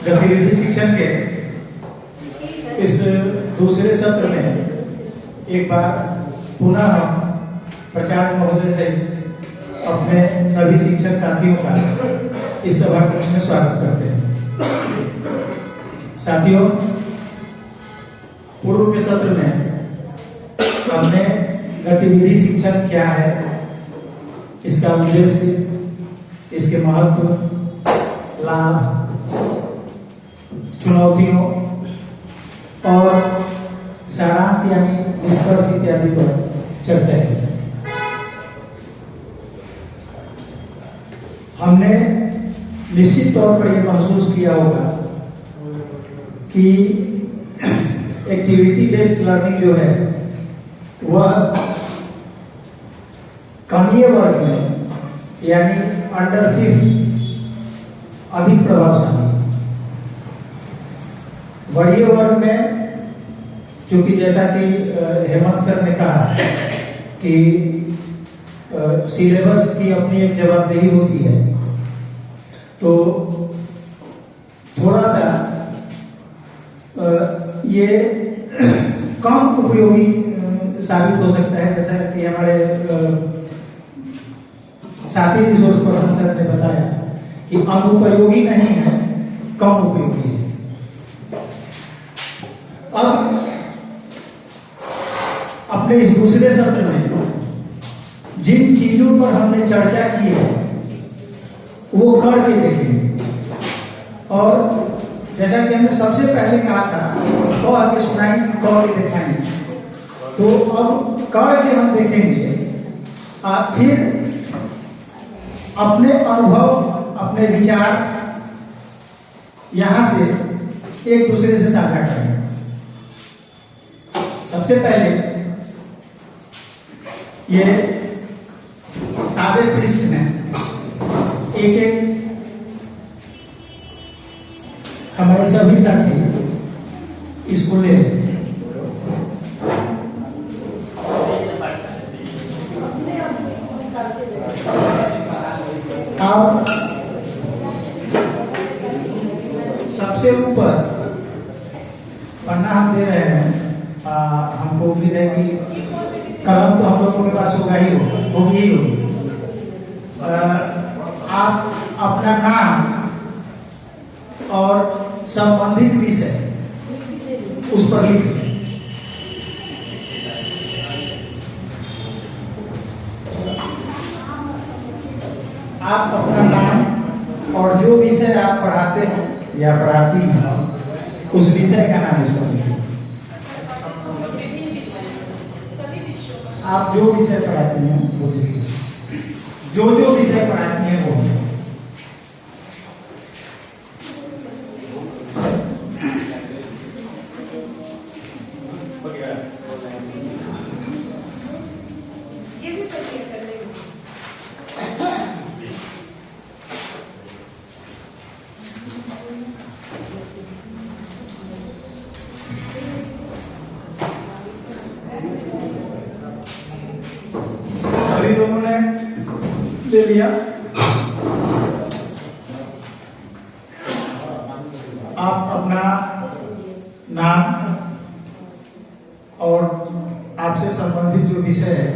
गतिविधि शिक्षण के इस दूसरे सत्र में एक बार पुनः हम प्राचार्य महोदय से अपने सभी शिक्षक साथियों का इस सभा कक्ष में स्वागत करते हैं। साथियों, पूर्व के सत्र में हमने गतिविधि शिक्षण क्या है, इसका उद्देश्य, इसके महत्व, लाभ, चुनौतियों और सारांश यानी निष्कर्ष इत्यादि पर चर्चा की। हमने निश्चित तौर पर यह महसूस किया होगा कि एक्टिविटी बेस्ड लर्निंग जो है वह कमीय वर्ग में यानी अंडर 5 अधिक प्रभावशाली, बड़े वर्ग में चूंकि जैसा कि हेमंत सर ने कहा कि सिलेबस की अपनी एक जवाबदेही होती है, तो थोड़ा सा ये कम उपयोगी साबित हो सकता है। जैसा कि हमारे साथी रिसोर्स पर्सन सर ने बताया कि अनुपयोगी नहीं है, कम उपयोगी है। अब अपने इस दूसरे सत्र में जिन चीजों पर हमने चर्चा की है वो करके देखेंगे। और जैसा कि हमने सबसे पहले कहा था, कह के सुनाएंगे, कह के दिखाएंगे, तो अब करके हम देखेंगे। फिर अपने अनुभव, अपने विचार यहां से एक दूसरे से साझा करेंगे। सबसे पहले ये सादे पृष्ठ में एक एक हमारे सभी साथी इसको ले आप सबसे ऊपर पन्ना हम दे रहे हैं। हमको उम्मीद है कि कलम तो हम लोगों के पास होगा ही होगी। आप अपना नाम और संबंधित विषय उस पर लिख लें। आप अपना नाम और जो विषय आप पढ़ाते हैं या पढ़ाती हैं उस विषय का नाम इस पर लिखें। आप जो विषय पढ़ाती हैं वो लिख लीजिए, जो विषय पढ़ाती हैं वो। लोगों ने ले लिया। आप अपना नाम और आपसे संबंधित जो विषय है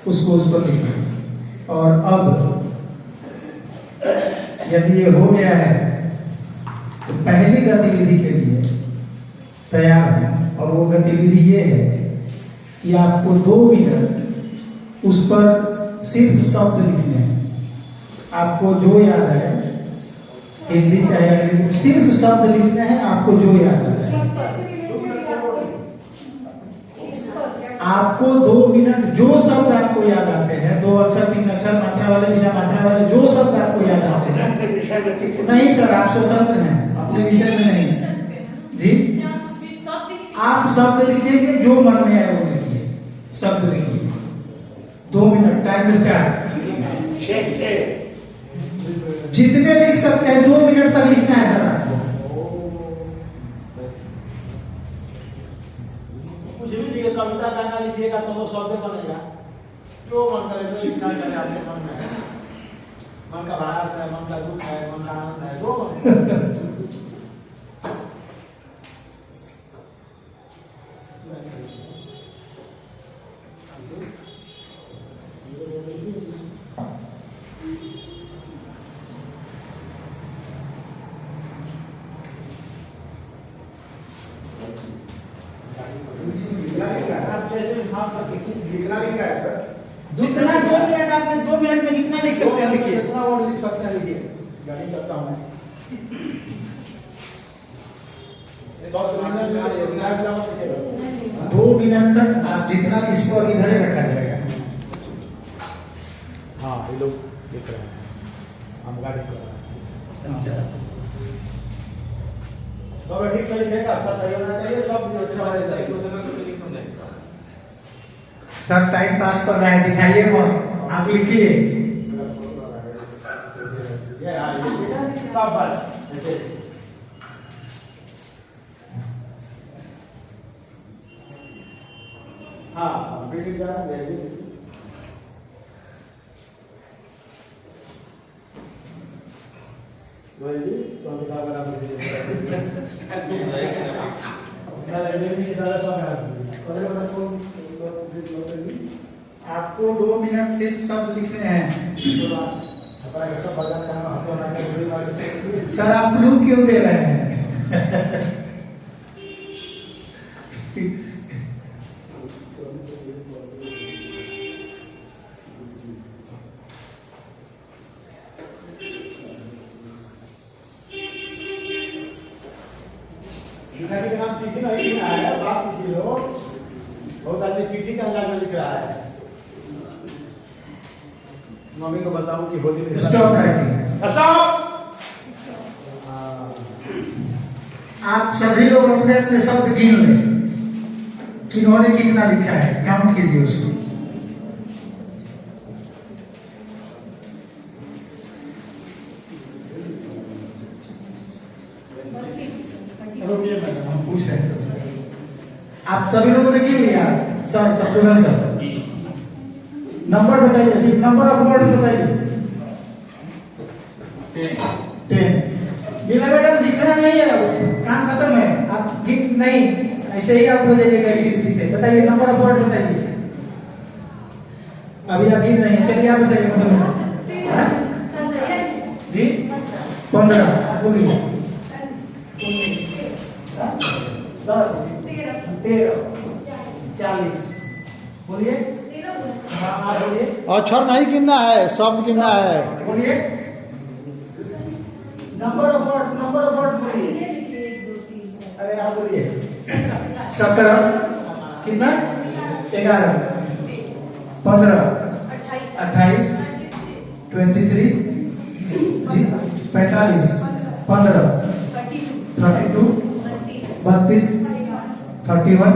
उसको उस पर लिखें। और अब यदि ये हो गया है तो पहली गतिविधि के लिए तैयार है। और वो गतिविधि ये है कि आपको 2 मिनट उस पर सिर्फ शब्द लिखने हैं। आपको जो याद है, हिंदी चाहे अंग्रेजी, सिर्फ शब्द लिखने हैं। आपको जो याद है, आपको 2 मिनट जो शब्द आपको याद आते हैं, 2 अक्षर 3 अक्षर, मात्रा वाले बिना मात्रा वाले, जो शब्द आपको याद आते हैं। नहीं सर, आप स्वतंत्र हैं, अपने विषय में नहीं जी। आप शब्द लिखेंगे, जो मन में आए वो लिखिए, शब्द लिखिए। 2 मिनट, टाइम स्टार्ट। जितने लिख सकते हैं 2 मिनट तक लिखना है सर आपको। कुछ भी लिखिए, कविता गाना लिखिएगा तो वो शब्द बनेगा। जो मन करे, जो इच्छा करे आपके मन में, मन का भार है, मन का दुख है, मन का आनंद है, जो आप सब लिखना लिखा है सर। जितना 2 मिनट आपने 2 मिनट में जितना लिख सकते हैं लिखिए। जितना वर्ड लिख सकते हैं लिखिए। गाड़ी करता हूँ मैं। सब सुनिए ना 2 मिनट तक आप जितना इसको इधर ही रखा जाएगा। हाँ ये लोग लिख रहे हैं, हम गाड़ी कर रहे हैं। सब ठीक से लिखेगा, अच्छा सही होना चाहिए, सब अच्छा होना चाहिए। सब टाइम पास कर रहा है, दिखाइए मत, आप लिखिए। ये हाँ ये ठीक है, सब बात ऐसे। हाँ बिल्डिंग जा रहा है। जी तो किताब बना आपको 2 मिनट सिर्फ सब लिखने हैं। सर आप क्लू क्यों दे रहे हैं? के नाम चिट्ठी नहीं लिखना है, बात कीजिए लोग। बहुत आदमी चिट्ठी के अंदाज में लिख रहा है। मम्मी को बताऊं कि होली में स्टॉप राइटिंग। स्टॉप। आप सभी लोग अपने अपने शब्द गिन लें, किन्होंने कितना लिखा है, काउंट कीजिए उसको। रुकिए मैडम, हम पूछ रहे हैं। आप सभी लोगों ने गिन लिया? सर शत्रुघ्न सर नंबर बताइए, सिर्फ नंबर ऑफ वर्ड्स बताइए। 10। बिना बेटा लिखना नहीं है, काम खत्म है। आप गिन नहीं, ऐसे ही आप हो जाइएगा एक्टिविटी से। बताइए नंबर ऑफ वर्ड बताइए। अभी आप गिन नहीं, चलिए आप बताइए। जी 15 बोलिए। 10 13 40 बोलिए। हाँ बोलिए। अक्षर नहीं गिनना है, शब्द गिनना है। बोलिए नंबर ऑफ वर्ड्स बोलिए। अरे आप बोलिए। 17 कितना? 11 15 28 23 जी 45 15 32 32 31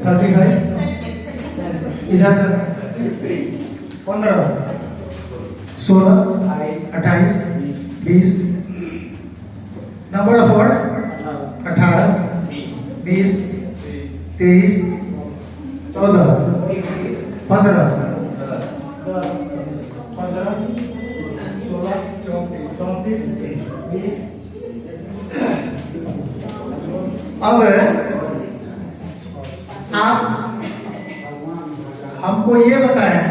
35 इधर से 15 16 28 20 नंबर ऑफ वर्ड 18 20 23 14 15 10 15 16 34 20। अब आप हमको ये बताएं,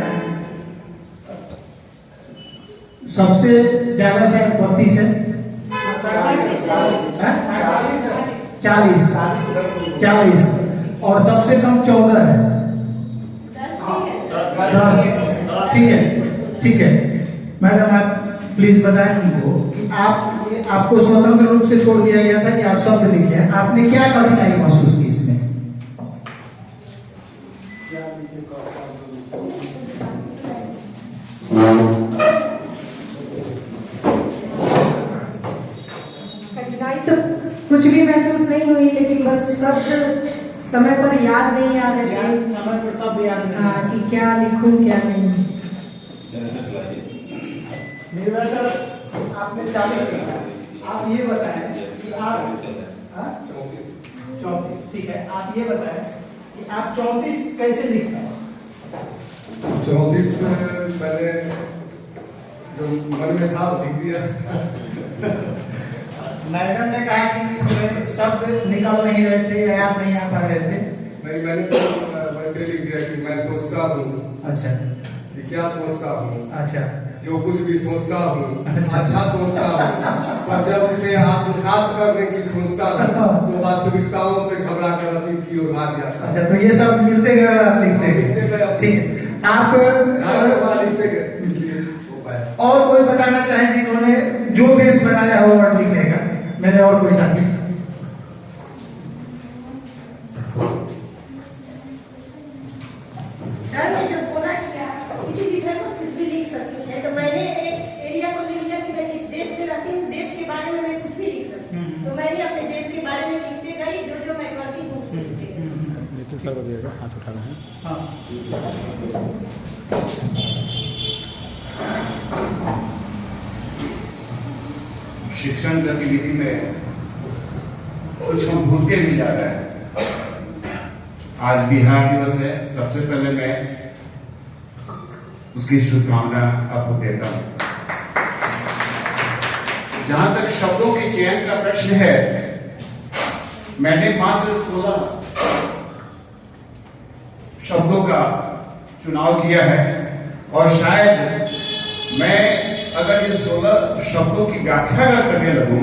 सबसे ज्यादा से 32 है, 40 और सबसे कम 14 है, 10। ठीक है मैडम, आप प्लीज बताएं उनको कि आपको स्वतंत्र रूप से छोड़ दिया गया था कि आप शब्द लिखे, आपने क्या कठिनाई महसूस की इसमें? कठिनाई तो कुछ भी महसूस नहीं हुई, लेकिन बस शब्द समय पर याद नहीं आ रहे थे। समय पर शब्द याद नहीं। हाँ कि क्या लिखूं क्या नहीं। निर्वाचन आपने 40 लिखा, आप ये बताएं कि आप 34। ठीक है, आप ये बताएं कि आप 34 कैसे लिखते हैं? 34 मैंने जो मन में था लिख दिया। मैडम ने कहा कि शब्द निकल नहीं रहे थे या याद नहीं आ पा रहे थे। नहीं, मैंने तो वैसे लिख दिया कि मैं सोचता हूँ। अच्छा, कि क्या सोचता हूँ, अच्छा जो कुछ भी सोचता हूँ अच्छा। अच्छा सोचता हूँ, पर जब उसे आत्मसात करने की सोचता हूँ तो वास्तविकताओं से घबरा कर अतीत की ओर भाग जाता हूँ। अच्छा, तो ये सब मिलते गए और आप लिखते लिखते गए, गए। ठीक है। आप लिखते गए, इसलिए हो पाया। और कोई बताना चाहे जिन्होंने जो बेस बनाया हो वर्ड लिखने का? मैंने और कोई साथी? सर ने जो बोला कि आप किसी विषय पर कुछ भी लिख सकते हैं, तो मैंने एक एरिया को ले लिया कि मैं जिस देश में रहती हूँ उस देश के बारे में मैं कुछ भी लिख सकती हूँ। तो मैंने अपने देश के बारे में लिखते गई, जो जो मैं करती हूँ उसको लिखते गई। हाथ उठा रहे हैं। हाँ। शिक्षण गतिविधि में कुछ हम भूलते भी जा रहे हैं। आज बिहार दिवस है, सबसे पहले मैं उसकी शुभकामना आपको देता हूं। जहां तक शब्दों के चयन का प्रश्न है, मैंने मात्र 16 शब्दों का चुनाव किया है और शायद मैं अगर ये 16 शब्दों की व्याख्या अगर करने लगूं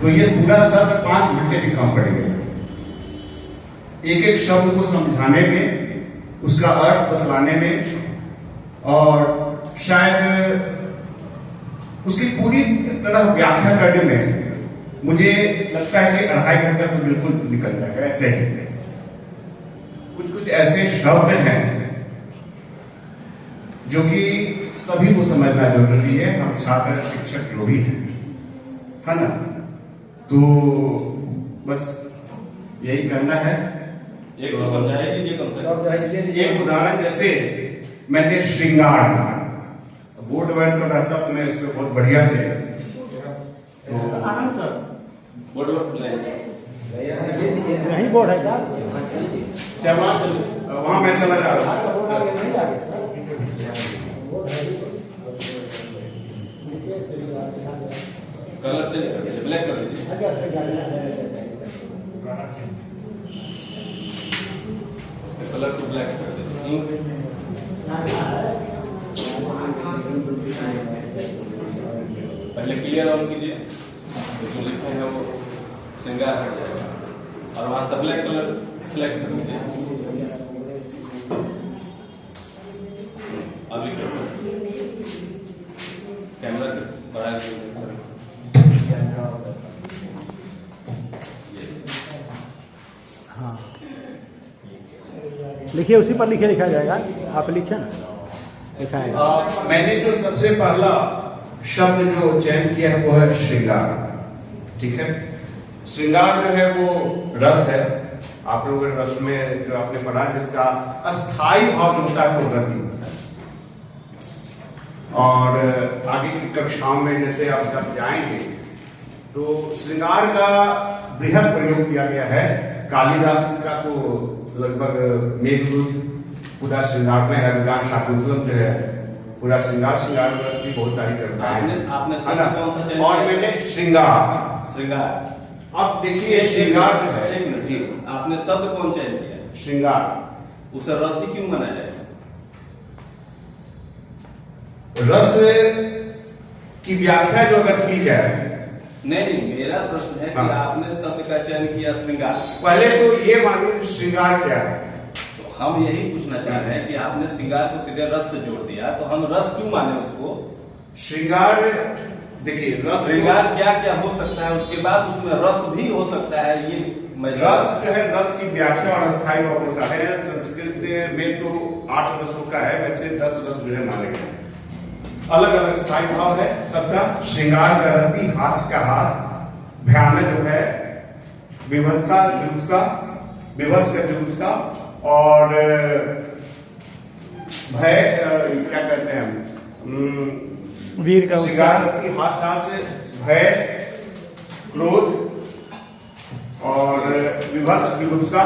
तो ये पूरा सत्र 5 घंटे भी कम पड़ेंगे। एक एक शब्द को समझाने में, उसका अर्थ बतलाने में और शायद उसकी पूरी तरह व्याख्या करने में मुझे लगता है कि 2.5 घंटा तो बिल्कुल निकल जाएगा। ऐसे ही कुछ कुछ ऐसे शब्द हैं जो कि सभी को समझना जरूरी है, हम छात्र शिक्षक जो भी हैं, है ना। तो बस यही कहना है। एक तो समझाया कीजिए कम से कम। एक उदाहरण, जैसे मैंने श्रृंगार, बोर्ड वर्ड तो रहता तो मैं इसमें बहुत बढ़िया से तो आनंद सर बोर्ड वर्क यही बोर्ड है क्या? वहां मैं चला जा रहा हूं। कलर चेंज कर दीजिए, ब्लैक कर दीजिए, कलर को ब्लैक कर दीजिए। पहले क्लियर ऑन कीजिए, जो लिखे हैं वो श्रृंगार हट जाएगा और वहां से ब्लैक कलर सिलेक्ट कर लीजिए। अब लिखिए, कैमरा बढ़ा दीजिए। हाँ, लिखिए, उसी पर लिखे लिखा जाएगा। आप लिखिए ना, लिखा है। मैंने जो सबसे पहला शब्द जो चयन किया है वो है श्रृंगार। ठीक है, श्रृंगार जो है वो रस है। आप लोगों के रस में जो आपने पढ़ा, जिसका अस्थाई भाव जो होता है वो गति होता है। और आगे की कक्षाओं में जैसे आप जब जाएंगे तो श्रृंगार का बृहद प्रयोग किया गया है। कालिदास का तो लगभग मेघदूत पूरा श्रृंगार में है। विद्वान शाकुंतलम जो है पूरा श्रृंगार व्रत की बहुत सारी कविताएं हैं। आपने है ना? कौन सा चयन और किया? मैंने श्रृंगार। श्रृंगार। अब देखिए श्रृंगार जो है, एक मिनट जी, आपने शब्द कौन चयन किया? श्रृंगार। उसे रसी क्यों माना जाएगा? रस की व्याख्या जो अगर की जाए, नहीं, मेरा प्रश्न है कि हाँ। आपने शब्द का चयन किया श्रृंगार। पहले तो ये मानिए श्रृंगार क्या है। तो हम यही पूछना चाह रहे हैं कि आपने श्रृंगार को सीधे रस से जोड़ दिया, तो हम रस क्यों माने उसको? श्रृंगार, देखिए रस, श्रृंगार क्या क्या हो सकता है, उसके बाद उसमें रस भी हो सकता है। ये रस जो है, रस की व्याख्या और अस्थाई भाव है। संस्कृत में तो 8 रसों का है, वैसे 10 रस जो है माने गए। अलग अलग स्थायी भाव है सबका। श्रृंगार का रति, हास्य का हास, भयानक जो है विभत्सा जुलूसा, विभत्स का जुलूसा, और भय क्या कहते हैं हम, वीर का श्रृंगार रति, हास्य, भय, क्रोध और विभत्स जुलूसा।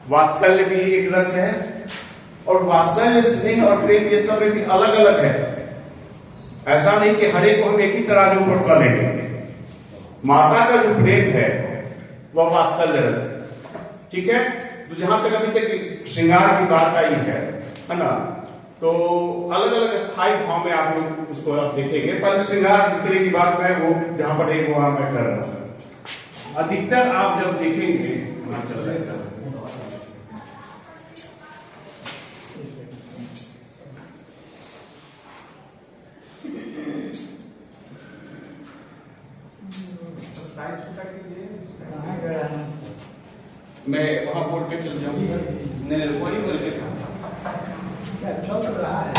वात्सल्य भी एक रस है, और वात्सल्य, स्नेह और प्रेम ये सब भी अलग अलग है। ऐसा नहीं कि हर एक को हम एक ही तरह के ऊपर कर लेंगे। माता का जो प्रेम है वह वात्सल्य रस है। ठीक है, तो जहां तक अभी तक श्रृंगार की बात आई है ना, तो अलग अलग स्थायी भाव में आप लोग उसको आप देखेंगे। पहले श्रृंगार जिस तरह की बात मैं वो जहां पर एक वहां मैं कर रहा हूं। अधिकतर आप जब देखेंगे वहां चल रहा है सर, मैं वहां बोर्ड पे चल जाऊंगा। नहीं रिकॉर्डिंग करके था। चल रहा है।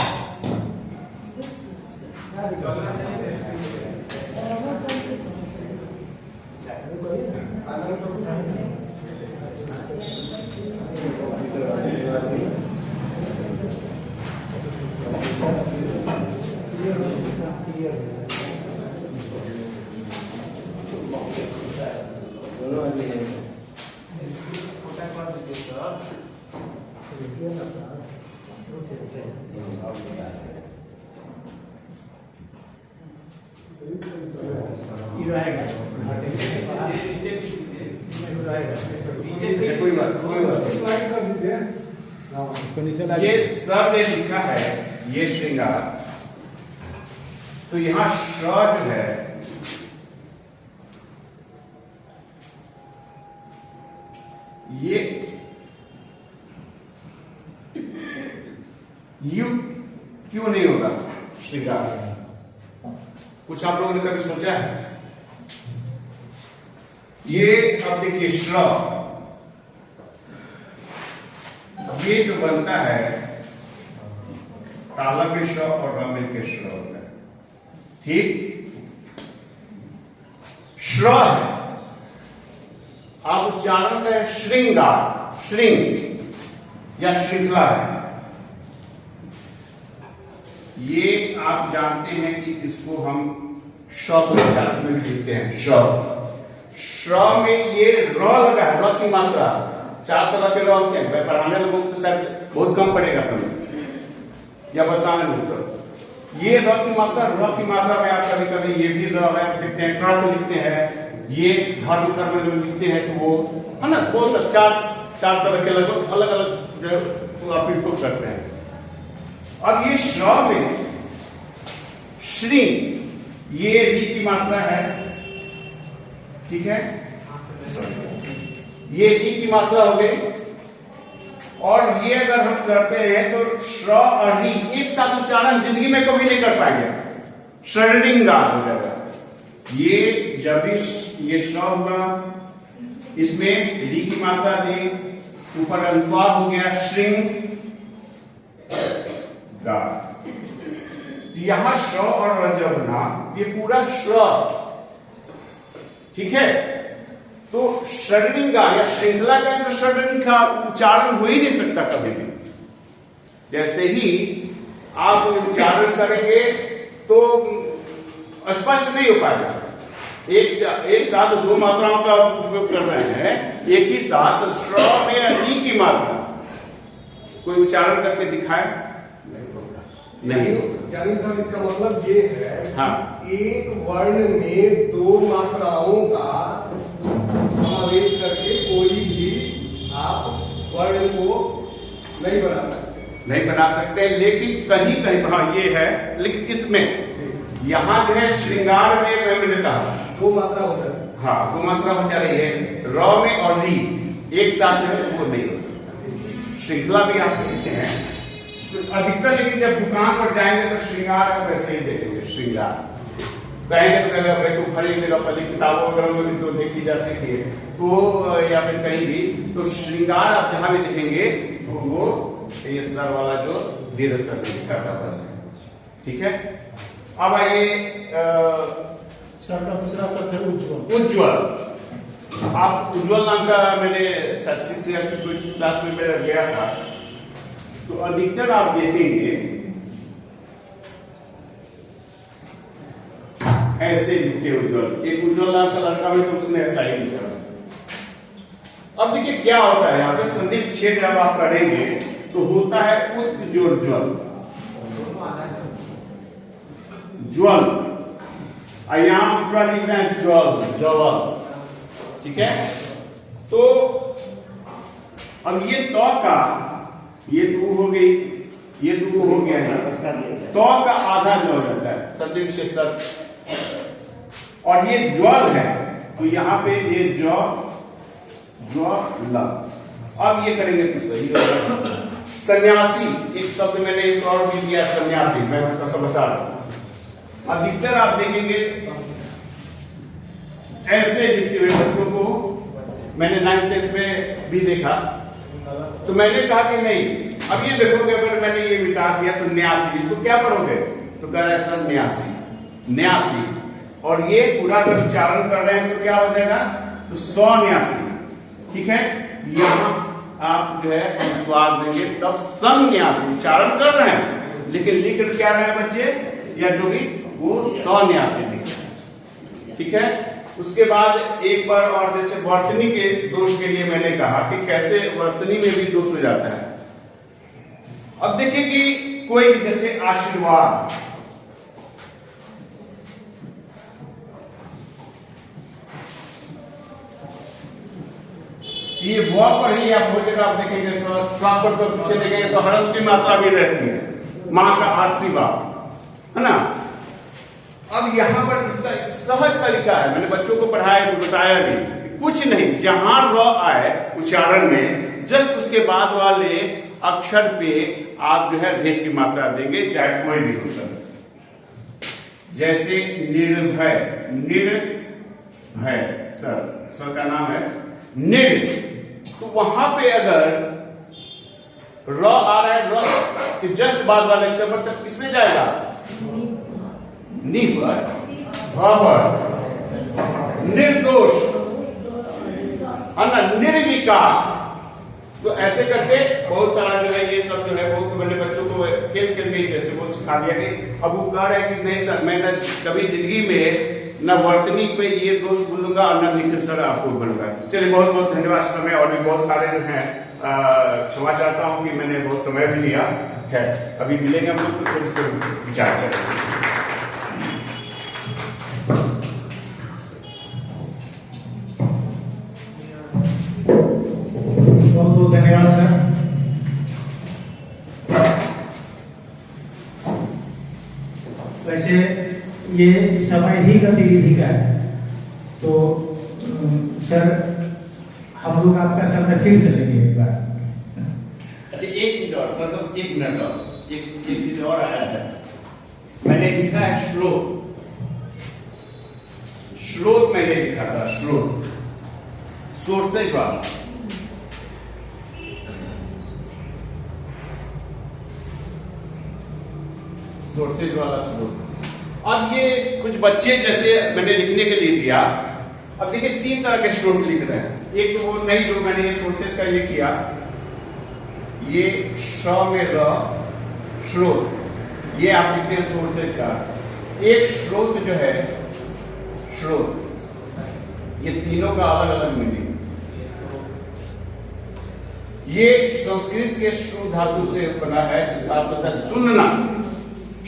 कोई बात ये सब ने लिखा है ये श्रृंगार, तो यहां श्र जो है ये यू क्यों नहीं होगा श्रृंगार? कुछ आप लोगों ने कभी सोचा है? ये अब देखिए श्र, ये जो बनता है तालव्य श्र और र मिल के श्र होता है, ठीक? श्र है, आप उच्चारण करें श्रृंगार, श्रृंग या श्रृंखला है। ये आप जानते हैं कि इसको हम शब्द उच्चारण में भी लिखते हैं शब्द। श्र में ये र लगा है, र की मात्रा, 4 तरह के र होते हैं। पढ़ाने लोगों को शायद बहुत कम पड़ेगा समय या बताने लोग तो ये र की मात्रा, र की मात्रा में आप कभी कभी ये भी र है लिखते हैं, क लिखते हैं, ये धर्म कर्म में लिखते हैं, तो वो है ना, वो सब 4 तरह के लगभग अलग अलग जो आप इसको करते हैं। अब ये श्र में श्री, ये री की मात्रा है, ठीक है, ये री की मात्रा हो गई। और ये अगर हम करते हैं तो श्र और री एक साथ उच्चारण जिंदगी में कभी नहीं कर पाएंगे, श्रृंगार हो जाएगा। ये जब भी ये श्र हुआ, इसमें री की मात्रा दी, ऊपर अनुस्वार हो गया श्रृंग गा। यहां श्र और र जब ना, ये पूरा श्र, ठीक है। तो षड्रिंगा या श्रृंखला का जो षड्रिंग का उच्चारण हो ही नहीं सकता कभी भी। जैसे ही आप उच्चारण करेंगे तो स्पष्ट नहीं हो पाएगा। एक साथ 2 मात्राओं का उपयोग कर रहे हैं, एक ही साथ श्र में री की मात्रा, कोई उच्चारण करके दिखाए? नहीं। यानी सर इसका मतलब ये है, हाँ, एक वर्ण में 2 मात्राओं का समावेश करके कोई भी आप वर्ण को नहीं बना सकते, लेकिन कहीं कहीं हाँ ये है, लेकिन इसमें यहाँ जो है श्रृंगार में मैंने कहा 2 मात्रा हो जाए, हाँ 2 मात्रा हो जा रही है, र में और री एक साथ जो है वो नहीं हो सकता। श्रृंखला भी आप देखते हैं अधिकतर, लेकिन जब दुकान पर जाएंगे तो श्रृंगार आप वैसे ही देखेंगे। श्रृंगार कहेंगे तो कहेंगे भाई तुम खड़ी जगह पर किताबों वगैरह में भी जो देखी जाती थी तो या फिर कहीं भी, तो श्रृंगार आप जहां भी देखेंगे तो वो ये सर वाला जो दीर्घ सर करता है, ठीक है। अब आइए सर का दूसरा शब्द है उज्ज्वल। उज्ज्वल, आप उज्ज्वल नाम का मैंने 6 या कोई क्लास में गया था, तो अधिकतर आप देखेंगे ऐसे लिखते उज्ज्वल। एक उज्ज्वल नाम का लड़का भी तो उसने ऐसा ही लिखा। अब देखिए क्या होता है यहाँ पे संधि विच्छेद जब आप करेंगे तो होता है उज्ज्वल, ज्वल, यहां पूरा लिखना है ज्वल, ठीक है। तो अब ये तो का ये तू हो गई, ये दो हो गया है, तो का आधा ज हो जाता है, सदृक से सर, और ये ज्वल है तो यहाँ पे ये ज्वल। अब ये करेंगे तो सही होगा। सन्यासी, एक शब्द मैंने एक और भी दिया, सन्यासी, मैं थोड़ा सा बता रहा हूं। अधिकतर आप देखेंगे ऐसे लिखते हुए बच्चों को मैंने 9th 10th में भी देखा, तो मैंने कहा कि नहीं, अब ये देखोगे अगर मैंने ये मिटा दिया तो न्यासी, इसको क्या पढ़ोगे? तो कह रहे हैं सर न्यासी, और ये पूरा अगर उच्चारण कर रहे हैं तो क्या हो जाएगा? तो सन्यासी, ठीक है। यहाँ आप जो है स्वाद देंगे तब सन्यासी, उच्चारण कर रहे हैं लेकिन लिख क्या रहे हैं बच्चे या जो भी, वो सन्यासी लिख रहे हैं, ठीक है। उसके बाद एक बार और, जैसे वर्तनी के दोष के लिए मैंने कहा कि कैसे वर्तनी में भी दोष हो जाता है। अब देखिए कि कोई जैसे आशीर्वाद, ये व पर ही आप बहुत जगह आप देखेंगे प्रॉपर पर पीछे देखेंगे तो हरफ की मात्रा भी रहती है, मां का आशीर्वाद, है ना। अब यहाँ पर इसका एक सहज तरीका है, मैंने बच्चों को पढ़ाया भी, बताया भी, कुछ नहीं, जहां र आए उच्चारण में जस्ट उसके बाद वाले अक्षर पे आप जो है भेद की मात्रा देंगे, चाहे कोई भी हो सकता। जैसे निर्भय, निर्भय सर का नाम है निर्, तो वहां पे अगर र आ रहा है, र कि जस्ट बाद वाले अक्षर पर तक किसमें जाएगा? नी पर, निर्दोष, निर्विकार। तो ऐसे करके बहुत सारा जो है ये सब जो है बहुत मैंने बच्चों को खेल में जैसे वो सिखा दिया कि अब वो कह रहा है कि नहीं सर मैंने कभी जिंदगी में न वर्तनी पे ये दोष बोलूंगा और न लिखित सर आपको बोलूंगा। चलिए बहुत बहुत धन्यवाद समय, और भी बहुत सारे जो हैं क्षमा चाहता हूं कि मैंने बहुत समय भी लिया है। अभी मिलेंगे हम लोग तो फिर इस पर विचार करेंगे। बहुत बहुत धन्यवाद सर। वैसे ये समय ही गतिविधि का है, तो सर हम लोग आपका समय फिर से लेंगे एक बार। अच्छा एक चीज और सर, बस 1 मिनट और, एक चीज और आया है, मैंने लिखा है श्रोत मैंने लिखा था, श्रोत सोर्सेज वाला, सोर्सेज वाला स्रोत। अब ये कुछ बच्चे जैसे मैंने लिखने के लिए दिया, अब देखिए 3 तरह के स्रोत लिख रहे हैं। एक तो वो नहीं जो मैंने ये सोर्सेज का ये किया, ये श में र स्रोत, ये आप लिखते हैं सोर्सेज का। एक स्रोत जो है स्रोत, ये तीनों का अलग अलग मीनिंग। ये संस्कृत के श्रु धातु से बना है, जिसका अर्थ होता है सुनना,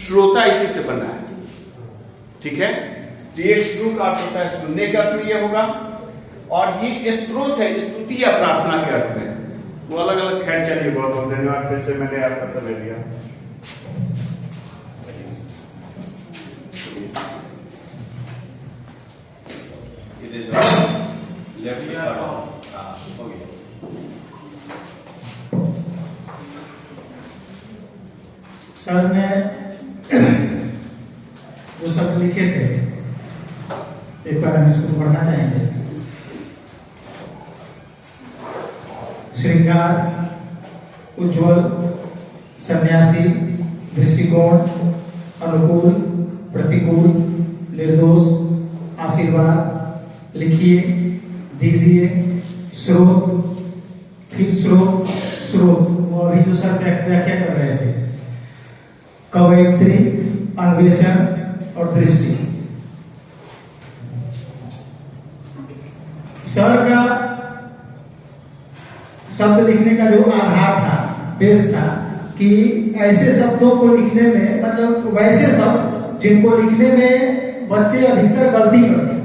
श्रोता इसी से बना है, ठीक है। तो ये श्रु का अर्थ होता है सुनने का अर्थ में ये होगा, और ये स्त्रोत है स्तुति या प्रार्थना के अर्थ में, वो अलग अलग। खैर चलिए बहुत बहुत धन्यवाद, फिर से मैंने आपका समय लिया। लेफ्ट से हो गया। सर ने जो शब्द लिखे थे एक बार हम इसको पढ़ना चाहेंगे। श्रृंगार, उज्ज्वल, सन्यासी, दृष्टिकोण, अनुकूल, प्रतिकूल, निर्दोष, आशीर्वाद, लिखिए, दीजिए, स्रोत, फिर स्रोत, स्रोत, वो अभी जो सर व्याख्या कर रहे थे, कवयित्री, अन्वेषण और दृष्टि। सर का शब्द लिखने का जो आधार था, बेस था, कि ऐसे शब्दों को लिखने में, मतलब वैसे शब्द जिनको लिखने में बच्चे अधिकतर गलती करते हैं,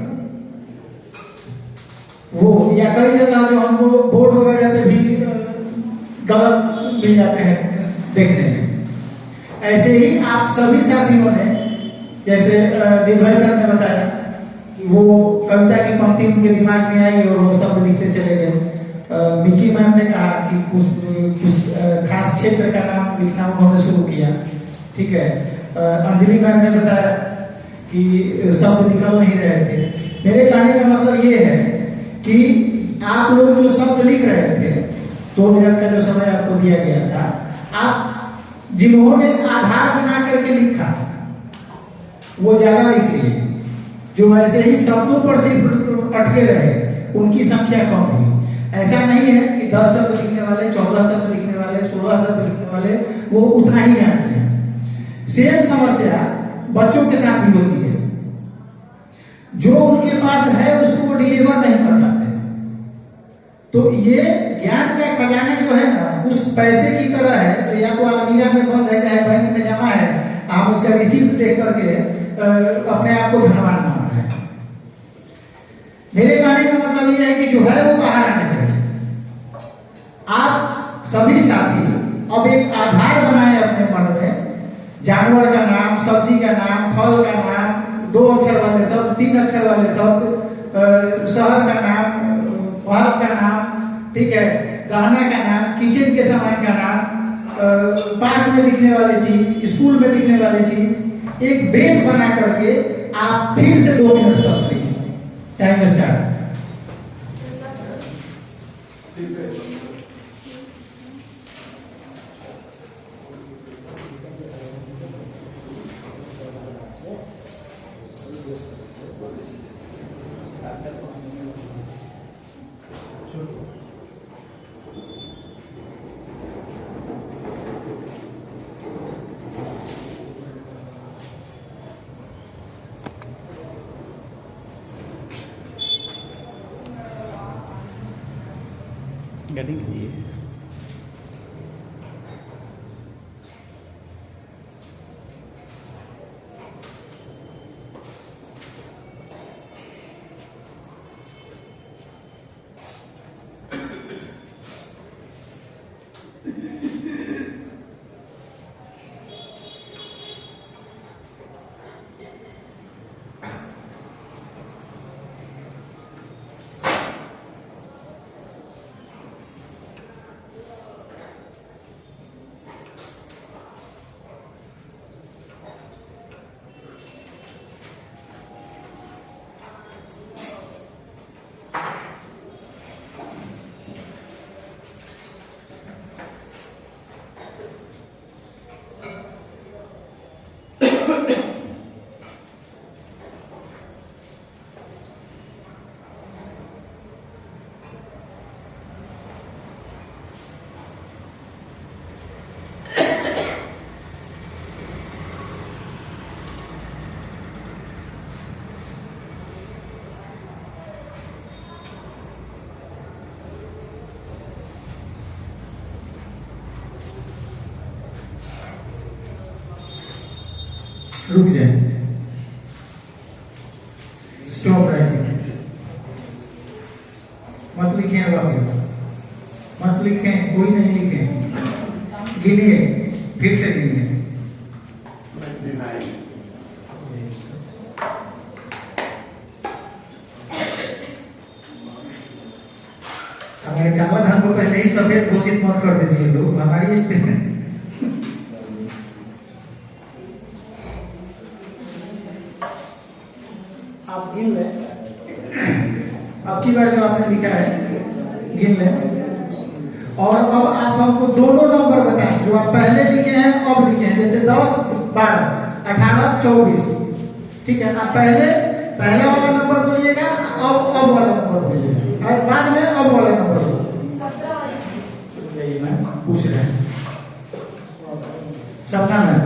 वो या कई जगह जो हमको बोर्ड वगैरह पे भी गलत मिल जाते हैं देखने में, ऐसे ही आप सभी साथियों ने, जैसे निर्भय सर ने बताया कि वो कविता की पंक्ति उनके दिमाग में आई और वो सब लिखते चले गए। मिक्की मैम ने कहा कि कुछ खास क्षेत्र का नाम लिखना उन्होंने शुरू किया, ठीक है। अंजलि मैम ने बताया कि शब्द निकल नहीं रहे थे। मेरे कहने का मतलब ये है कि आप लोग जो शब्द लिख रहे थे, 2 मिनट का जो समय आपको दिया गया था, आप जिन्होंने आधार बना करके लिखा वो ज्यादा लिख लिए, जो ऐसे ही शब्दों पर सिर्फ अटके रहे उनकी संख्या कम हुई। ऐसा नहीं है कि 10 शब्द लिखने वाले, 14 शब्द लिखने वाले, 16 शब्द लिखने वाले वो उतना ही जानते हैं। सेम समस्या बच्चों के साथ भी होती है, जो उनके पास है उसको वो डिलीवर नहीं कर पाते। तो ये ज्ञान का खजाना जो है ना, उस पैसे की तरह है, तो या तो अलमीरा में बंद है, चाहे बैंक में जमा है, आप उसका रिसीप्ट देख करके अपने आप को धनवान मान रहे हैं। मेरे कहने का मतलब ये है कि जो है वो बाहर आना चाहिए। आप सभी साथी अब एक आधार बनाए अपने मन में, जानवर का नाम, सब्जी का नाम, फल का नाम, 2 अक्षर वाले शब्द, 3 अक्षर वाले शब्द, शहर का नाम, भारत का नाम, ठीक है, गहना का नाम, किचन के सामान का नाम, पार्क में दिखने वाली चीज, स्कूल में दिखने वाली चीज, एक बेस बना करके आप फिर से 2 मिनट शब्द लिखिए। Time start. गाड़ी लीजिए। रुक जाए, स्टॉप राइटिंग, मत लिखें, अब मत लिखें, कोई नहीं लिखे, गिनिए, फिर से गिनिए। हमारे समाधान को पहले ही सफेद घोषित मत कर दीजिए लोग, हमारी आप गिन लें, अब की बार जो आपने लिखा है गिन लें, और अब आप हमको दोनों नंबर बताएं जो आप पहले लिखे हैं अब लिखे हैं, जैसे 10, 12, 18, 24, ठीक है। आप पहला वाला नंबर बोलिएगा, अब वाला नंबर बोलिएगा, और बाद में अब वाला नंबर बोलिएगा। मैं पूछ रहे हैं सपना में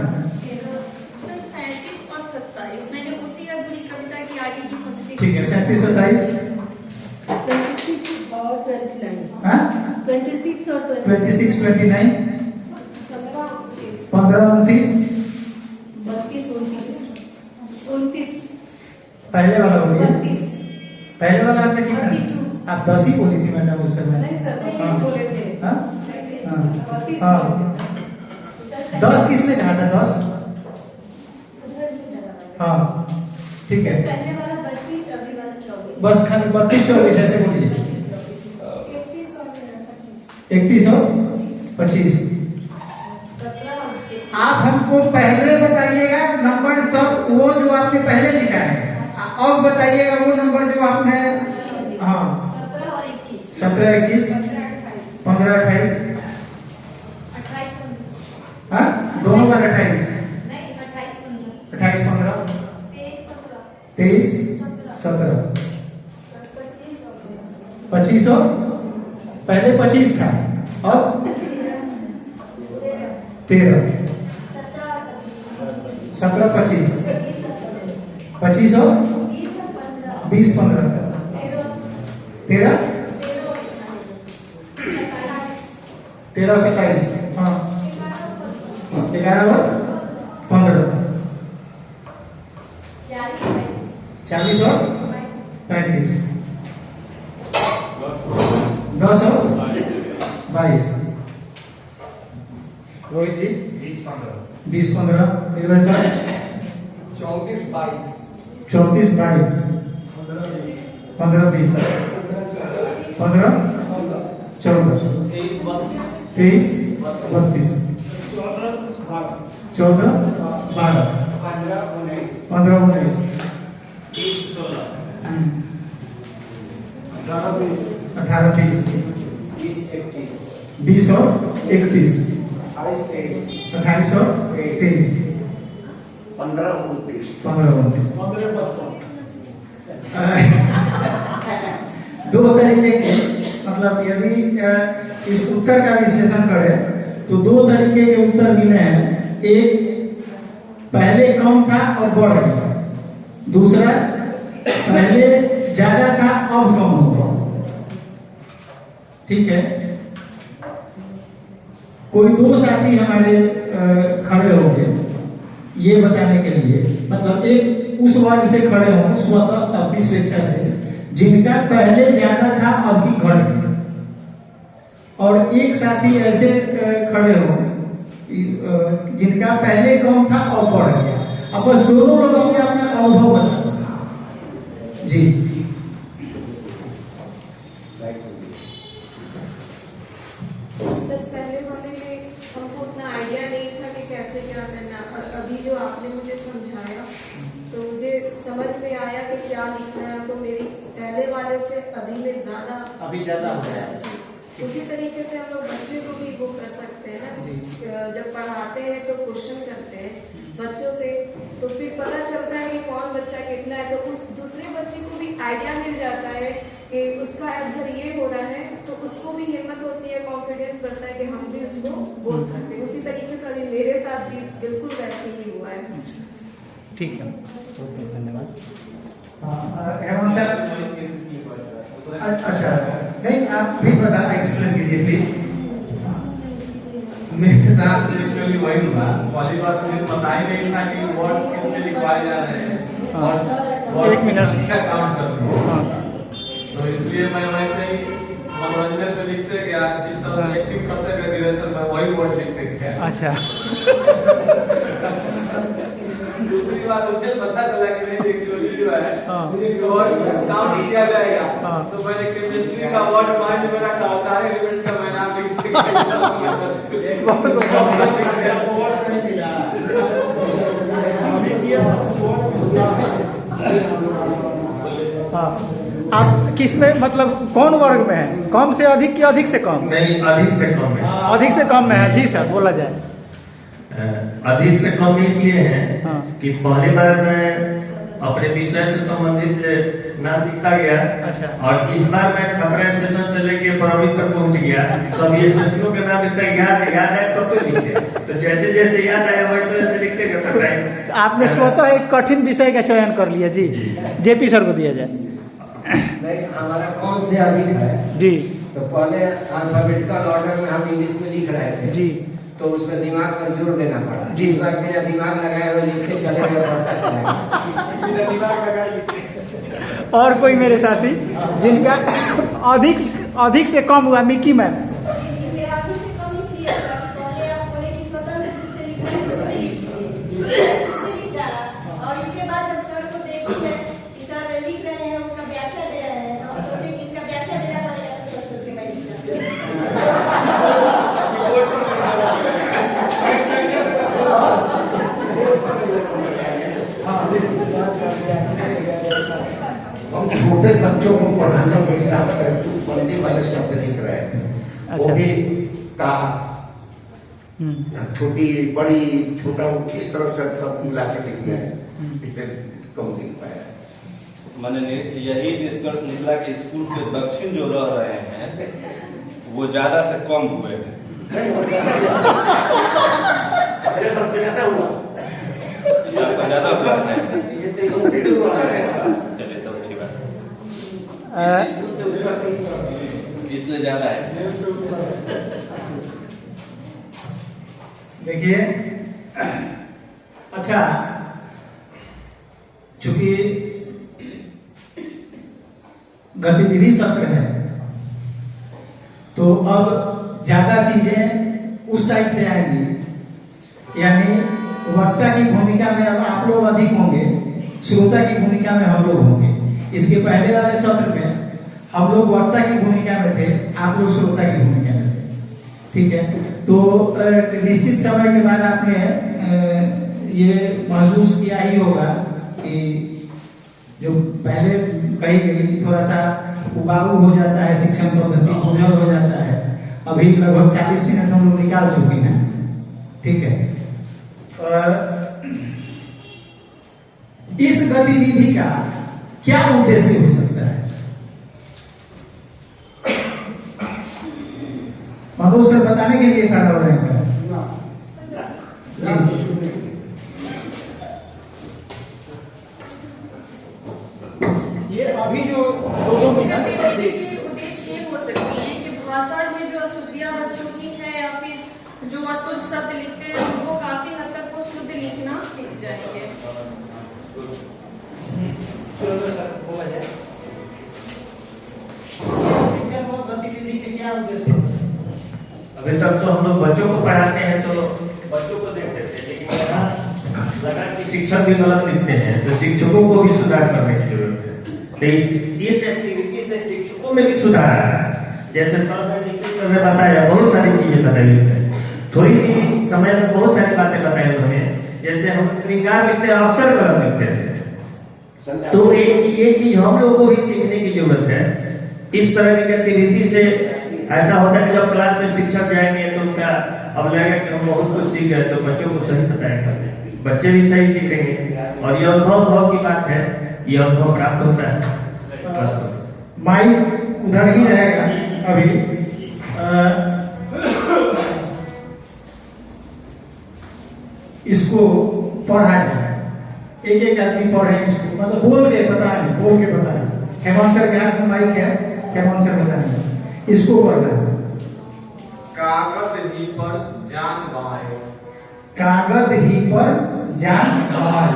ठीक है, 37, 27, 26 और 29, हाँ 26 और 26, 29, 15, 29, 32, 29, पहले वाला बोलिए। 32, पहले वाला आपने कितना? 32, आप 10 ही बोली थी मैडम उस समय। नहीं सर 32 बोले थे। हाँ? 32 हाँ। बोले थे सर। 10 किसने कहा था? 10? हाँ ठीक है, पहले वाला 32, अभी वाला 24। बस खाली 32 24 ऐसे बोलिए। 31 और 25। आप हमको पहले बताइएगा नंबर, तब वो जो आपने पहले लिखा है, अब बताइएगा वो नंबर जो आपने, हाँ 17 21 15 28, हाँ दोनों बार 28 28 15 23 17 25 और पहले 25 था, अब 13 17 25 25 और 20 15 13 13 27, हाँ 11 और 15 40 और 35 10 और 22। रोहित जी 20 15 निर्भय सर 34 22 34 22 15 20 15 14 23 32 14 12 15 19 18 20 20 और 31 28 और 23 15 29 15 29। दो तरीके के, मतलब यदि इस उत्तर का विश्लेषण करें तो दो तरीके के उत्तर मिले हैं। एक पहले कम था और बढ़ गया, दूसरा पहले ज्यादा था अब कम हो गया। ठीक है, कोई दो साथी हमारे खड़े हो गए ये बताने के लिए, मतलब एक उस वर्ग से खड़े हों स्वतः अपनी स्वेच्छा से जिनका पहले ज्यादा था अब की घट गया, और एक साथी ऐसे खड़े हो जिनका पहले कम था और बढ़ गया। अब बस दोनों लोग अपने अपना अनुभव बताओ जी। सर पहले वाले में हमको उतना आइडिया नहीं था कि कैसे क्या करना, और अभी जो आपने मुझे समझाया तो मुझे समझ में आया कि क्या लिखना है। तो मेरी पहले वाले से अभी में ज्यादा हो गया। उसी तरीके से हम लोग बच्चे को भी वो कर सकते हैं ना, जब पढ़ाते हैं तो क्वेश्चन करते हैं बच्चों से, तो फिर पता चलता है कि कौन बच्चा कितना है, तो उस दूसरे बच्चे को भी आइडिया मिल जाता है कि उसका आंसर ये हो रहा है, तो उसको भी हिम्मत होती है, कॉन्फिडेंस बढ़ता है कि हम भी उसको बोल सकते हैं। उसी तरीके से अभी मेरे साथ भी बिल्कुल वैसे ही हुआ है। ठीक है, धन्यवाद। हेमंत सर, अच्छा नहीं आप भी बता, एक्सप्लेन कीजिए प्लीज। मेरे साथ एक्चुअली वही हुआ, पहली बार मुझे पता ही नहीं था कि वर्ड्स किसमें लिखवाए जा रहे हैं और एक मिनट क्या काउंट करते हैं, तो इसलिए मैं वैसे ही मनोरंजन में लिखते गया, जिस तरह से एक्टिंग करते गए डिरेक्शन में वही वर्ड लिखते गया। अच्छा दूसरी बात मुझे पता चला कि नहीं एक्चुअली जो है वर्ड काउंट किया जाएगा, तो मैंने केमिस्ट्री का वर्ड माइंड में रखा, सारे एलिमेंट्स का मैं नाम लिख दिया। आप किसमें, मतलब कौन वर्ग में है? कम से अधिक कि अधिक से कम? नहीं, अधिक से कम है। अधिक से कम में है जी सर, बोला जाए। अधिक से कम इसलिए है हाँ। कि पहली बार में अपने विषय से संबंधित नाम लिखा गया। अच्छा। और इस बार मैं खतरा स्टेशन से लेके बरौनी तक पहुंच गया, सभी स्टेशनों के नाम लिखता याद है तब तो लिखे, तो जैसे जैसे याद आया वैसे वैसे लिखते गए सब टाइम। आपने स्वतः एक कठिन विषय का चयन कर लिया जी। जेपी सर को दिया जाए। नहीं, हमारा कम से अधिक है जी, तो पहले अल्फाबेटिकल ऑर्डर में हम इंग्लिश में लिख रहे थे जी, तो उसमें दिमाग पर जोर देना पड़ा। जी। इस बार मेरा दिमाग लगाए हुए लिखते चले गए, पढ़ता चला गया। और कोई मेरे साथी जिनका अधिक से कम हुआ? Mickey ma'am. मेरा भी से कम इसलिए था कि पहले आप बोले कि स्वतंत्र रूप से हम छोटे बच्चों को पढ़ाने के हिसाब से बंदी वाले शब्द लिख रहे थे। वो भी का छोटी बड़ी छोटा इस तरह से सब मिला के लिखते हैं, इसमें कम लिख पाया। मैंने यही निष्कर्ष निकला कि स्कूल के दक्षिण जो रह रहे हैं वो ज्यादा से कम हुए हैं। ज्यादा हुआ है, चलिए तो अच्छी बात, इसलिए ज्यादा है। देखिए, अच्छा, चूंकि गतिविधि सत्र है तो अब ज्यादा चीजें उस साइड से आएंगी, यानी वक्ता की भूमिका में अब आप लोग अधिक होंगे, श्रोता की भूमिका में हम लोग होंगे। इसके पहले वाले सत्र में हम लोग वक्ता की भूमिका में थे, आप लोग श्रोता की भूमिका में थे, ठीक है। तो निश्चित समय के बाद आपने ये महसूस किया ही होगा कि जो पहले कही गई थोड़ा सा उबाऊ हो जाता है, शिक्षण पद्धति बोझल हो जाता है। अभी लगभग 40 मिनट हम लोग निकाल चुके हैं, ठीक है। इस गतिविधि का क्या उद्देश्य हो सकता है? मनोज सर बताने के लिए खड़ा हो रहे हैं। ये अभी जो 2 मिनट के उद्देश्य ये हो सकती है कि भाषा में जो अशुद्धियां बच्चों की है या फिर जो अशुद्ध शब्द लिखते हैं उनको काफी हद तक वो शुद्ध लिखना सीख जाएंगे। गतिविधि के क्या उद्देश्य? अभी तक तो हम लोग बच्चों को पढ़ाते हैं, चलो बच्चों को देखते थे, लेकिन यहाँ लगा कि शिक्षक भी गलत लिखते हैं तो शिक्षकों को भी सुधार करने की जरूरत है। तो इस एक्टिविटी से शिक्षकों में भी सुधार आ रहा है। जैसे सर ने बताया, बहुत सारी चीजें बताई उसने, थोड़ी सी समय में बहुत सारी बातें बताई उन्होंने। जैसे हम श्रृंगार लिखते हैं, अक्सर गलत लिखते हैं, तो ये चीज हम लोगों को भी सीखने की जरूरत है। इस तरह की गतिविधि से ऐसा होता है कि जब क्लास में शिक्षक जाएंगे तो उनका अब लगेगा कि हम बहुत कुछ सीख गए, तो बच्चों को सही बताया सब, बच्चे भी सही सीखेंगे। और ये अनुभव की बात है, ये अनुभव प्राप्त होता है। माइक उधर ही रहेगा अभी। इसको पढ़ाए, एक आदमी पढ़े इसको, मतलब बोल के बताए। हेमंत सर के हाथ में माइक है, हेमंत सर बताएंगे इसको पढ़ना है। कागज ही पर जान गंवाए, कागज ही पर जान गंवाए।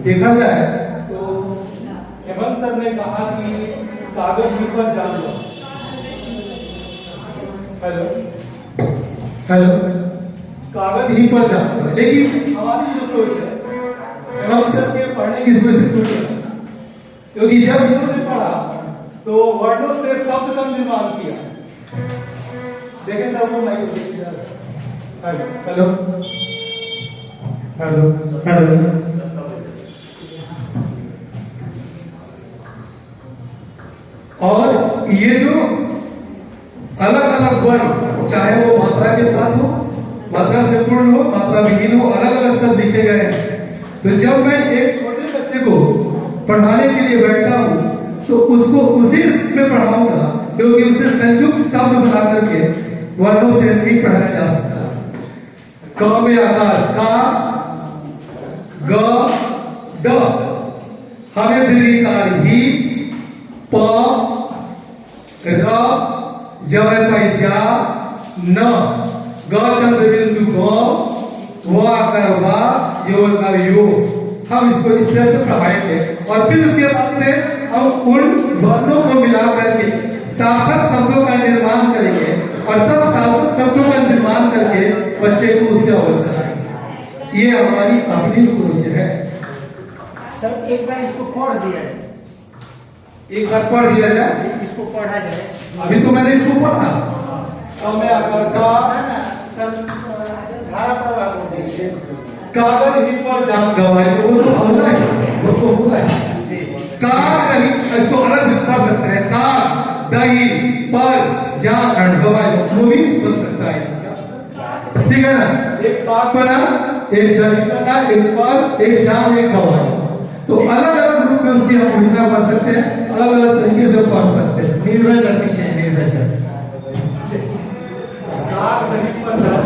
देखा जाए तो हेमंत सर ने कहा कि कागज ही पर जान लो। हेलो, कागज ही पर जान लो, लेकिन हमारी जो सोच है हेमंत सर के पढ़ने की इसमें से टूट गया, क्योंकि जब इन्होंने पढ़ा तो वर्णों से शब्द का निर्माण किया। देखें सर, वो माइक हेलो हेलो हेलो। और ये जो अलग अलग वर्ण, चाहे वो मात्रा के साथ हो, मात्रा से पूर्ण हो, मात्रा विहीन हो, अलग अलग शब्द लिखे गए हैं। तो जब मैं एक छोटे बच्चे को पढ़ाने के लिए बैठता हूँ तो उसको उसी में पढ़ाऊंगा, क्योंकि उसे संयुक्त शब्द बना करके वर्णों से नहीं पढ़ाया जा सकता। क में आकार का, ग, ड, हमें दीर्घिकार ही, प, र, जय पैजा, न, ग चंद्र बिंदु ग, व आकार वा, यो आकार यो। हम इसको इस तरह से पढ़ाएंगे और फिर उसके बाद से हम उन वर्णों को मिला करके सार्थक शब्दों का निर्माण करेंगे और तब सार्थक शब्दों का निर्माण करके बच्चे को उसके अवगत कराएंगे। ये हमारी अपनी सोच है। सर एक बार इसको पढ़ दिया, एक बार पढ़ दिया जाए, इसको पढ़ा जाए। अभी तो मैंने इसको पढ़ा। अब मैं आकर का धारा प्रवाह हो गई। कागज ही पर जान गवाए, वो तो होगा ही, वो तो होगा ही। कार नहीं, इसको अलग भी पढ़ सकते हैं। कार दही पर जान गवाए, वो भी बन सकता है इसका। ठीक है ना? एक कार बना, एक दही बना, एक पर, एक जान, एक गवाए। तो अलग अलग रूप में उसकी हम योजना पढ़ सकते हैं, अलग अलग तरीके से पढ़ सकते हैं। निर्भय सर पीछे है, निर्भय सर। कार दही पर जान,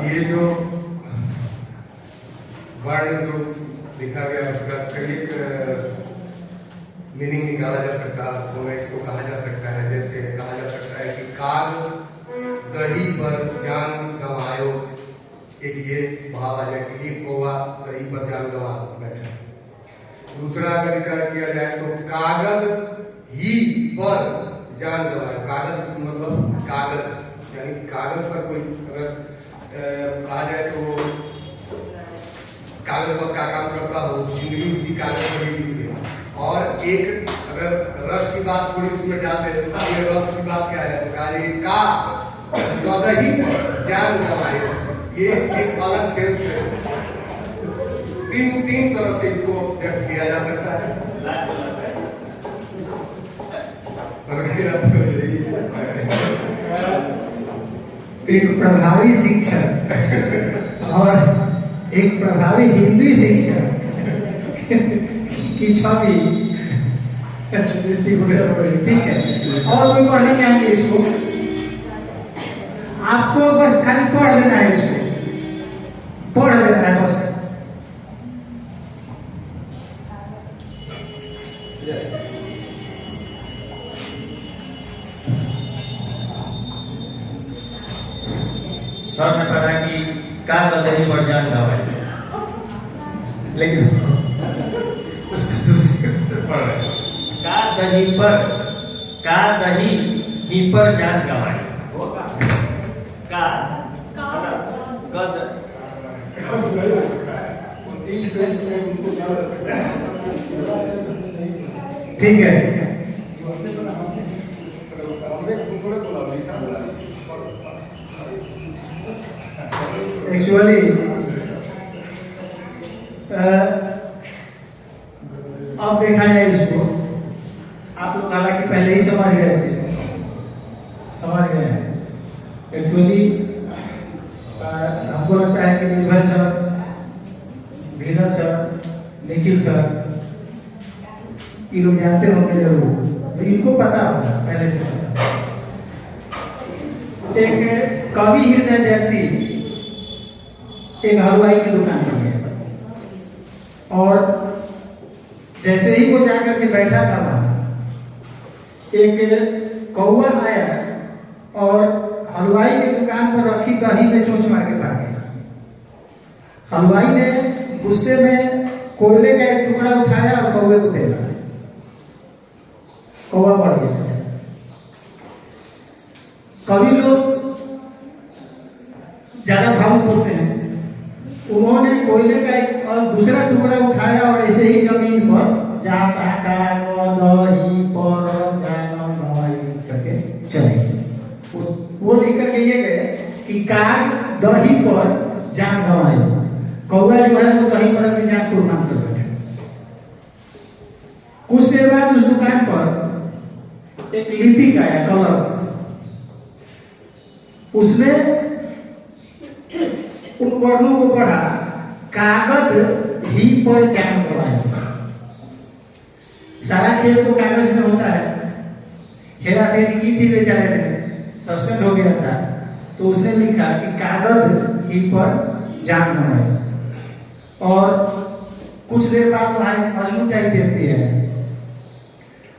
ये जो वर्ण जो लिखा गया उसका कई मीनिंग निकाला जा सकता है, तो मैं इसको कहा जा सकता है, जैसे कहा जा सकता है कि काग दही पर जान गंवायो, एक ये भाव आ जाए कि एक कौवा दही पर जान गंवा बैठा। दूसरा अगर किया जाए तो कागज ही पर जान गंवायो, कागज मतलब कागज, यानी कागज पर कोई अगर कहा जाए तो कागज पर का काम करता हो, जिंदगी उसी कागज पर ही लिखी है। और एक अगर रस की बात थोड़ी उसमें डालते हैं, तो रस की बात क्या है, तो कहा जाए का दही पर जान गंवायो, ये एक अलग सेंस है। तीन तरह से इसको व्यक्त किया जा सकता है। एक प्रभावी शिक्षक और एक प्रभावी हिंदी शिक्षक की छवि दृष्टिगोचर पड़ी। ठीक है, और कोई पढ़ना चाहेंगे इसको? आपको बस खाली पढ़ देना है, इसको पढ़ देना है बस। सर ने पढ़ा कि का दही पर जान गवाए, लेकिन का दही ही पर जान गवाए, का कद ठीक है। एक्चुअली अब देखा जाए इसको, आप लोग हालांकि पहले ही समझ गए थे, समझ गए हैं। एक्चुअली हमको लगता है कि निर्भय सर, धीरज सर, निखिल सर, ये लोग जानते होंगे जरूर, इनको पता होगा पहले से पता। एक कवि हृदय व्यक्ति एक हलवाई की दुकान पर गया और जैसे ही वो जाकर के बैठा था वहां, एक कौवा आया और हलवाई की दुकान पर रखी दही में चोंच मार के भाग गया। हलवाई ने गुस्से में कोयले का एक टुकड़ा उठाया और कौवे को दे दिया। कौवा बढ़ गया। कवि लोग ज्यादा भावुक होते हैं, उन्होंने कोयले का एक और दूसरा टुकड़ा उठाया और ऐसे ही जमीन पर जहां तहां दही पर करके चले। वो लिखकर के ये गए कि काग दही पर जान गंवाए, कौवा जो है वो दही पर अपनी जान कुर्बान कर बैठे। कुछ देर बाद उस दुकान पर एक लिपिक आया, कलर, उसने उन वर्णों को पढ़ा, कागज ही पर जान गंवाए। सारा खेल तो कागज में होता है, हेरा फेरी की थी बेचारे ने, सस्पेंड हो गया था, तो उसने लिखा कि कागज ही पर जान गंवाए। और कुछ देर बाद वहां एक मजनू टाइप व्यक्ति है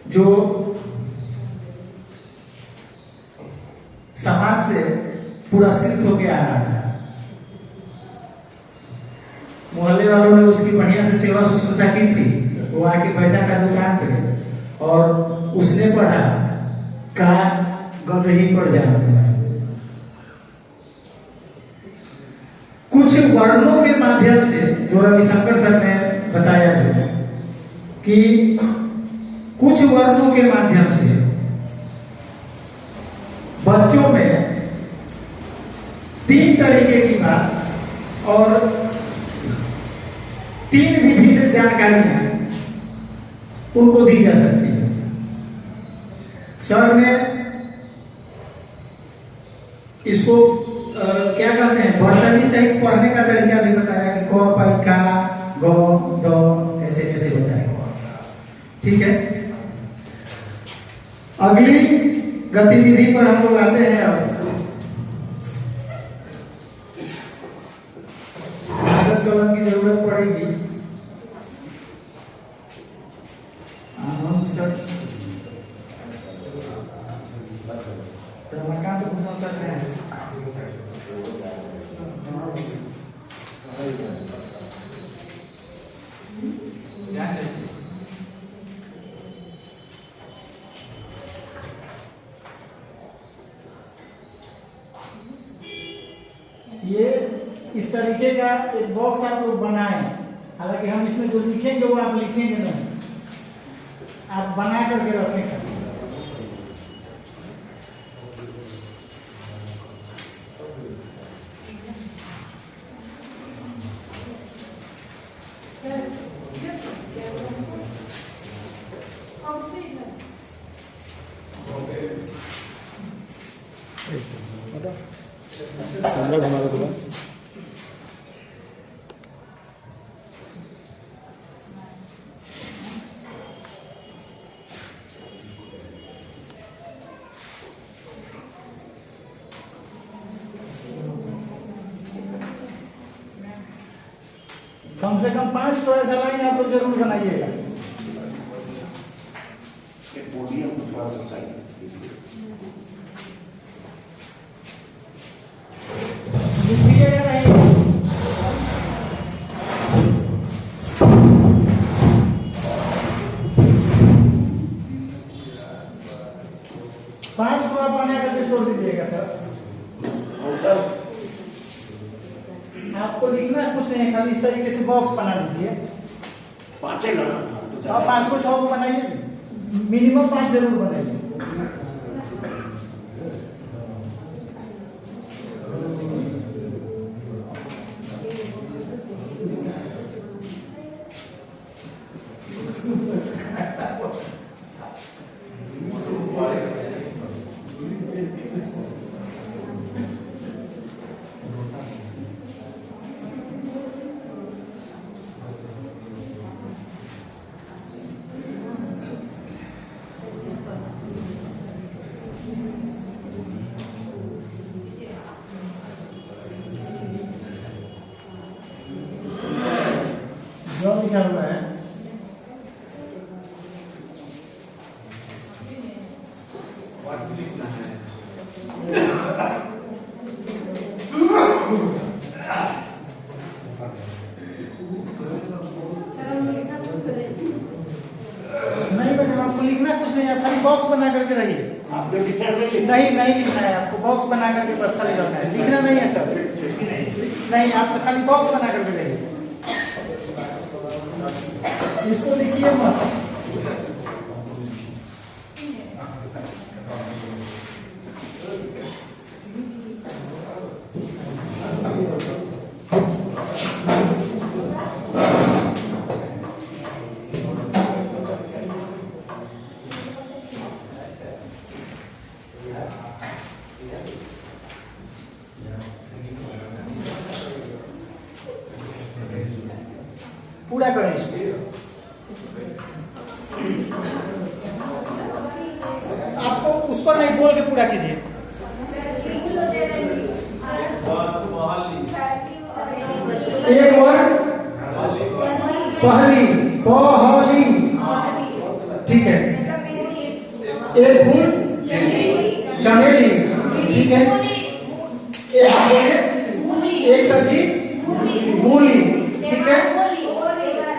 जो समाज से पुरस्कृत होकर आ रहा था। मोहल्ले वालों ने उसकी बढ़िया से सेवा शुश्रूषा की थी। वो आके बैठा था दुकान पे और उसने पढ़ा का गदही पर जाना। कुछ वर्णों के माध्यम से जो रविशंकर सर ने बताया जो कि कुछ वर्णों के माध्यम से बच्चों में 3 तरीके की बात और 3 विभिन्न जानकारियां उनको दी जा सकती है। सर ने इसको क्या कहते हैं, वर्तनी सहित पढ़ने का तरीका भी बताया कि क पाई का ग द कैसे कैसे बताया। ठीक है, अगली गतिविधि पर हम लोग आते हैं। अब कागज कलम की जरूरत पड़ेगी। रमाकांत भूषण सर हैं। ये इस तरीके का एक बॉक्स आप लोग बनाएं। हालांकि हम इसमें जो लिखेंगे वो आप लिखेंगे नहीं, आप बना करके रखें। कम से कम 5 तो ऐसा लाइन आप लोग जरूर बनाइएगा। लिखिएगा नहीं। पांच को आप बना करके छोड़ दीजिएगा सर। आपको लिखना कुछ नहीं है, खाली इस तरीके से बॉक्स बना लीजिए। 5 है ना, आप 5 को 6 को बनाइए, मिनिमम 5 जरूर बनाइए। जो लिखा हुआ है नहीं बने, आपको लिखना कुछ नहीं है, खाली बॉक्स बना करके रहिए। आपने लिखा नहीं लिखना है, आपको बॉक्स बना करके बस खाली रखना है, लिखना नहीं है सर। नहीं, आपको खाली बॉक्स बना करके रहिए, इसको लिखिए मत। पूरा करें इसको। आपको उस पर नहीं बोल के पूरा कीजिए। एक और पहली पहली, ठीक है। एक फूल चमेली, ठीक है। एक सब्जी मूली, ठीक है।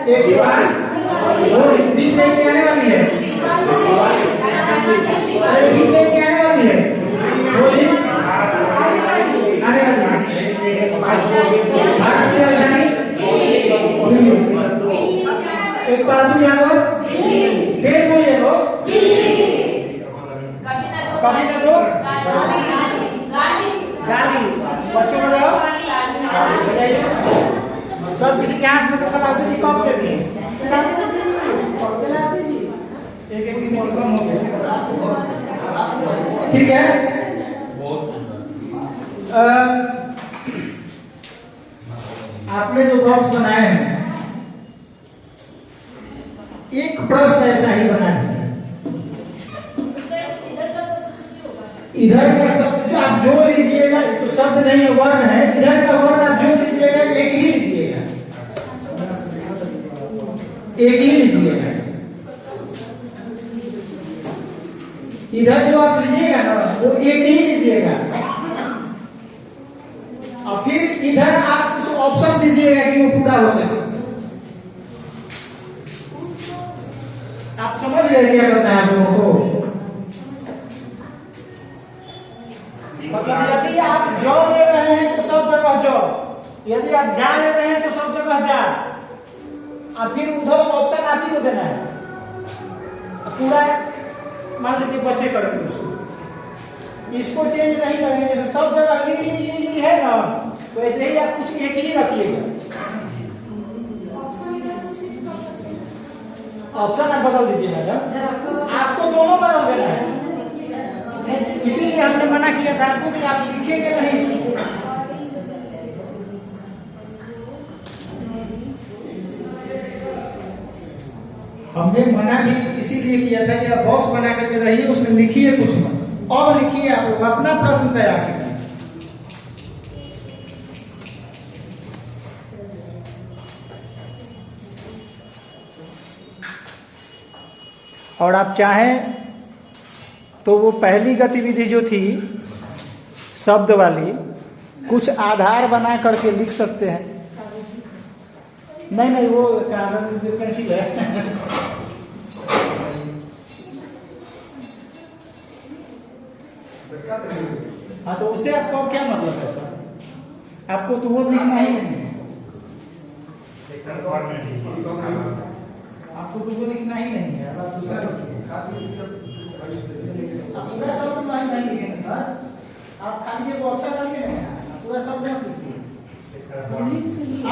एक दीवार बीच में क्या आने वाली है, बीच में क्या आने वाली है, बोली आने वाली है। भारत की राजधानी पालतू जानवर तेज बोलिए लोग। कभी ना दो गाली। बच्चों को जाओ सब किसी के हाथ में तो पालतू जी कम दे दिए, एक कम हो गया। ठीक है, आपने जो बॉक्स बनाए हैं एक प्रश्न ऐसा ही बना दीजिए। इधर का शब्द आप जो लीजिएगा तो शब्द नहीं है, वर्ण है। इधर का वर्ण आप जो लीजिएगा एक ही लीजिएगा, एक ही लीजिएगा। इधर जो आप लीजिएगा ना वो एक ही लीजिएगा, और फिर इधर आप कुछ ऑप्शन दीजिएगा कि वो पूरा हो सके। आप समझ गए क्या करना है आप लोगों को? मतलब यदि आप जौ ले रहे हैं तो सब जगह जौ, यदि आप जा ले रहे हैं तो सब जगह जा, और फिर उधर ऑप्शन आप ही को देना है। पूरा मान लीजिए बच्चे करेंगे उसको, इसको चेंज नहीं करेंगे। जैसे सब जगह ली ली ली ली है ना, तो ऐसे ही आप कुछ एक ही रखिएगा। ऑप्शन आप बदल दीजिए मैडम, आपको दोनों बदल देना है। इसीलिए हमने मना किया था आपको कि आप लिखेंगे नहीं। हमने मना भी इसीलिए किया था कि आप बॉक्स बना करके रहिए, उसमें लिखिए कुछ मत, और लिखिए आप लोग अपना प्रश्न तैयार कीजिए। और आप चाहें तो वो पहली गतिविधि जो थी शब्द वाली, कुछ आधार बना करके लिख सकते हैं। नहीं नहीं, वो पेंसिल है। हाँ, तो उससे आपको क्या मतलब है सर? आपको तो वो लिखना ही नहीं है, आपको तो वो लिखना ही नहीं है। आप दूसरा पूरा शब्द नहीं लिखेंगे सर, आप खाली एक अक्षर डालिए ना, पूरा शब्द आप लिखिए।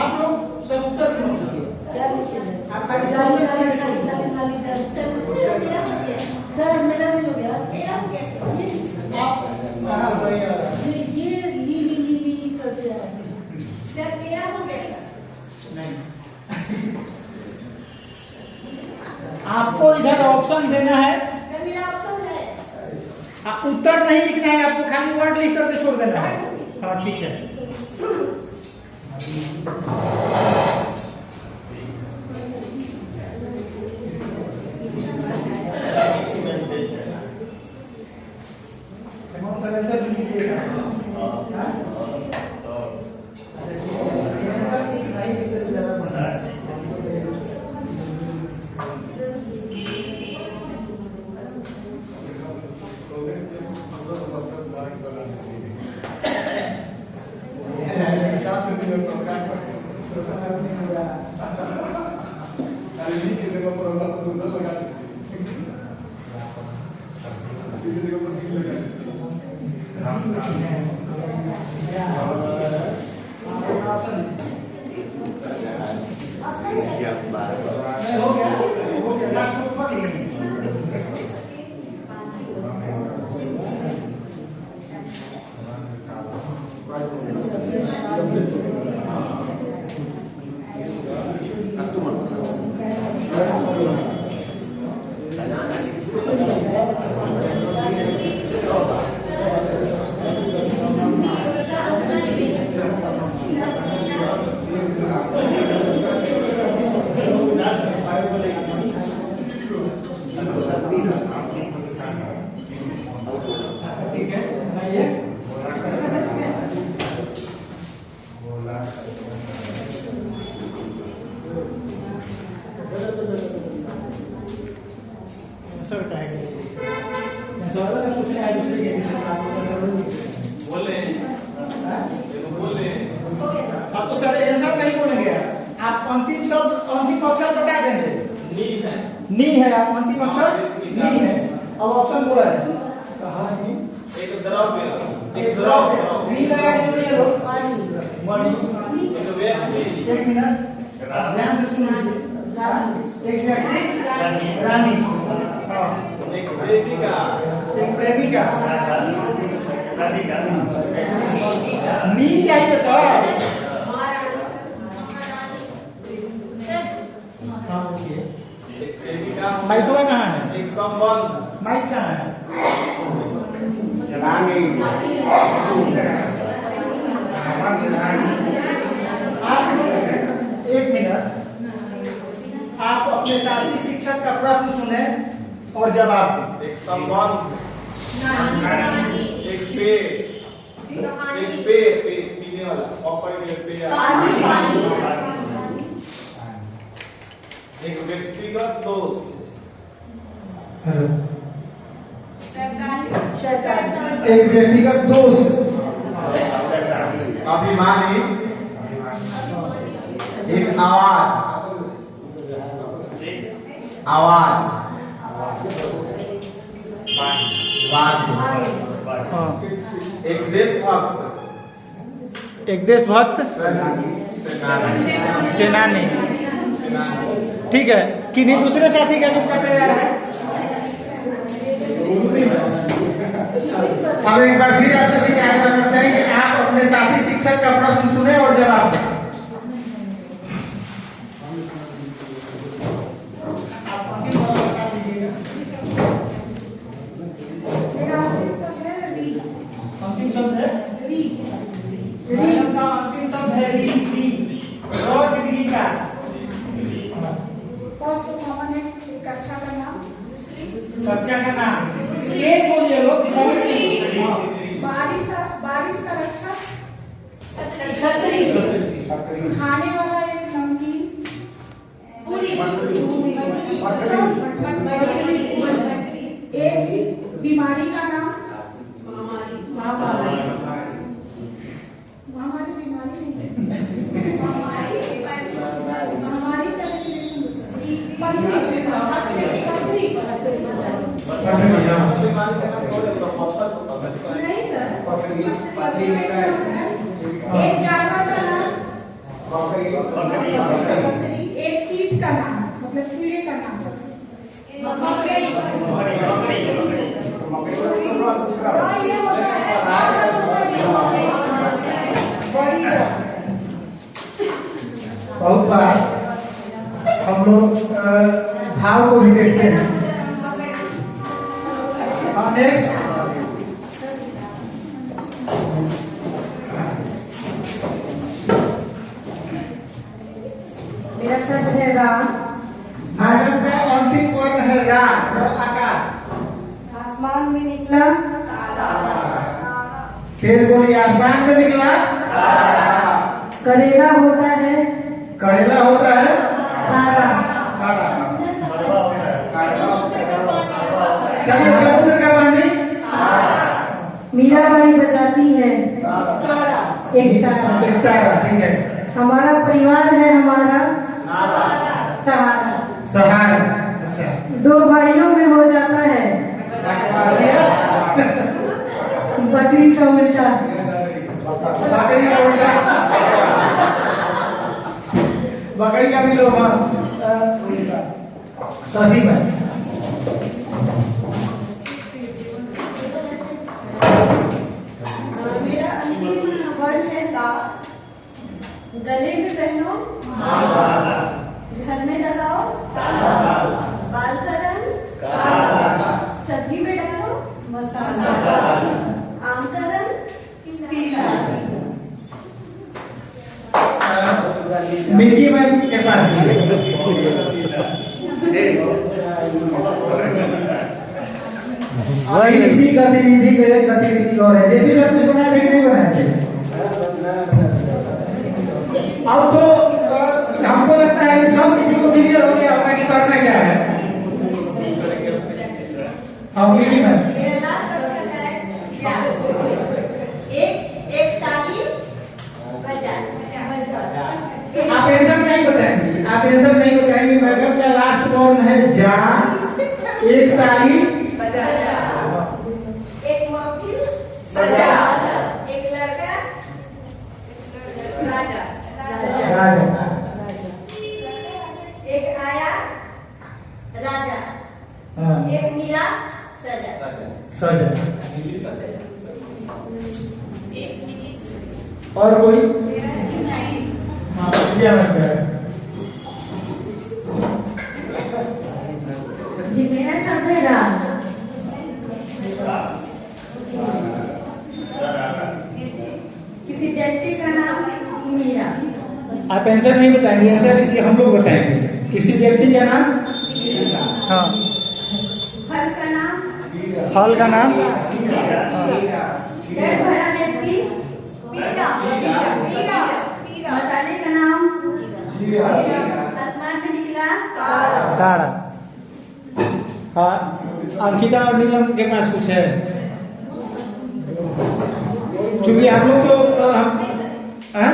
आप लोग सब उत्तर क्यों लिखिए? आप खाली सर मेरा भी हो गया, मेरा कैसे? ये ली करते हैं सर, मेरा हो गया नहीं। आपको इधर ऑप्शन देना है सर, मेरा ऑप्शन है। उत्तर नहीं लिखना है, आपको खाली वर्ड लिख करके छोड़ देना है। हाँ ठीक है। नी है, आप अंतिम अक्षर नी है। अब ऑप्शन बोला है कहा नी एक द्रव्य, एक द्रव्य, नी लगा के ये लो मणि, एक मिनट ध्यान से सुन लीजिए। एक व्यक्ति रानी, एक प्रेमिका, एक प्रेमिका, नी चाहिए सर। एक प्रेमिका, माइक कहाँ है? एक संबंध, माइक कहाँ है? आप एक मिनट, आप अपने साथी शिक्षक का प्रश्न सुने और जवाब दें। एक संबंध, एक पेड़, एक पेड़, पीने वाला, पॉपर में पेड़, एक व्यक्तिगत दोस्त, एक व्यक्तिगत दोस्त, अभिमानी, एक आवाज, आवाज, एक देशभक्त, एक देशभक्त, सेनानी। ठीक है, किन्हीं दूसरे साथी का जितना तैयार है। अब एक बार फिर आप सभी कि आप अपने साथी शिक्षक का प्रश्न सुने और जवाब दें। अंतिम शब्द है री। मैडम का अंतिम शब्द है री। री री का कक्षा का नाम, कक्षा का नाम तेज बोलिए लोग। बारिश का रक्षा, छतरी, खाने वाला एक नमकीन, पूरी, एक बीमारी का नाम, महामारी बीमारी नहीं, महामारी का नहीं सर, एक जानवर का नाम, एक कीट का नाम, मतलब कीड़े का नाम, बहुत बार हम लोग भाव को भी देखते हैं। नेक्स्ट, मेरा शब्द है रा। अंतिम वर्ण है रा। आकार, आसमान में निकला, तेज बोली, आसमान में निकला। करेला होता है, करेला होता है, खारा। चलिए, समुद्र का पानी, मीराबाई बजाती है, एक तारा। एक तारा। ठीक है, हमारा परिवार है हमारा सहारा। सहारा। अच्छा, दो भाइयों में हो जाता है बकरी का उल्टा। बकरी का उल्टा, बकरी का भी लोहा उल्टा। शशि भाई, मेरा अंतिम वर्ण है ता। गले में पहनो, घर में लगाओ, बाल का रंग, सब्जी में डालो, मसाला, आम का रंग पीला। मिल्की मैन के पास इसी गतिविधि के एक गतिविधि और है। जेपी सर कुछ बनाए थे कि नहीं बनाए थे? अब तो हमको लगता है कि सब किसी को क्लियर हो गया होगा कि करना क्या है। हाँ, मिल्की मैन, एक ताली आप आंसर नहीं बताएंगे, आप आंसर नहीं बताएंगे। मैडम का लास्ट बॉल एक ताली एक महफिल सजा, एक लड़का राजा, राजा, एक आया राजा, हाँ, एक मिला सजा, सजा। एक मिली सजा। और कोई? हाँ, बढ़िया बन गया। जी मेरा शब्द है राम। किसी व्यक्ति का नाम मीरा। आप आंसर नहीं बताएंगे, आंसर हम लोग बताएंगे। किसी व्यक्ति का नाम? हाँ। फल का नाम? फल का नाम? पेट भरा व्यक्ति? मसाले का नाम? आसमान में निकला? तारा। हाँ, अंकिता और नीलम के पास कुछ है? क्योंकि हम लोग तो हाँ?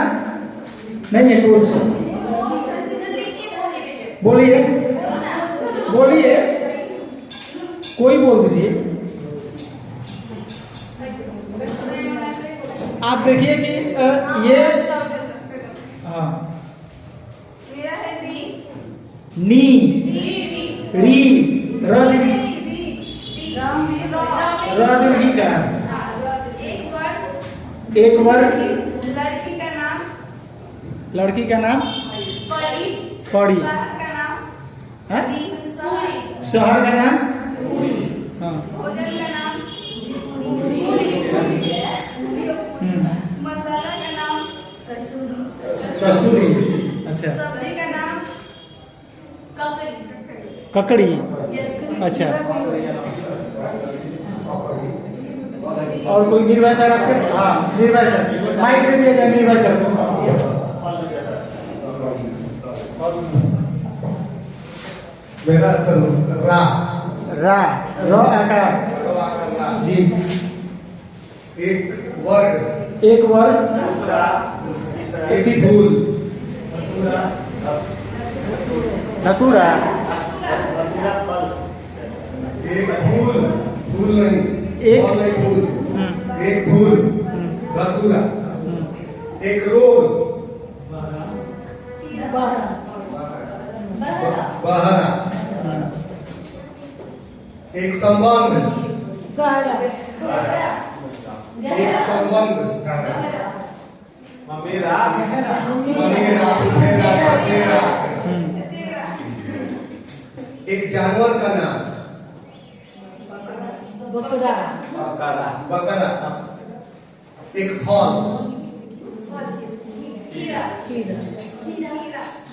नहीं है कुछ। बोलिए, बोलिए, कोई बोल दीजिए। आप देखिए कि ये हाँ, मेरा है नी, री, रज रजही का एक वर्ग, लड़की का नाम लड़की का नाम परी, पड़ी, का नाम हाँ? पूरी, शहर का नाम हाँ, भोजन का नाम मसाला का नाम कस्तूरी। अच्छा, सब्जी का नाम ककड़ी। अच्छा, और कोई निर्भय सर आपके? हाँ, निर्भय सर, माइक दे दिया जाए निर्भय सर को। मेरा रा रा, र आकार जी। एक वर्ग, एक वर्ग, एक फूल, धतूरा, एक फूल, फूल नहीं, एक फल नहीं, फूल, एक फूल, धतूरा, एक रोग, बहरा, एक संबंध, एक संबंध, मेरा मनेरा, मेरा, चचेरा, एक जानवर का नाम, बकरा, एक फल,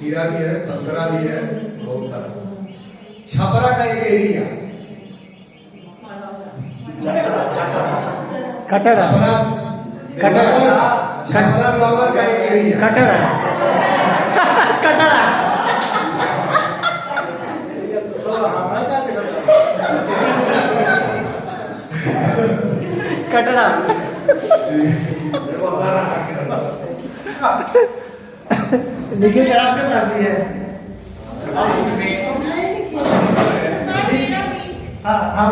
खीरा भी है, संतरा भी है, बहुत सारा। छपरा का एक एरिया, कटरा, कटरा, छपरा नगर का एक एरिया, कटरा, कटरा, कटरा। निखिल सर आपके पास भी है? हाँ हाँ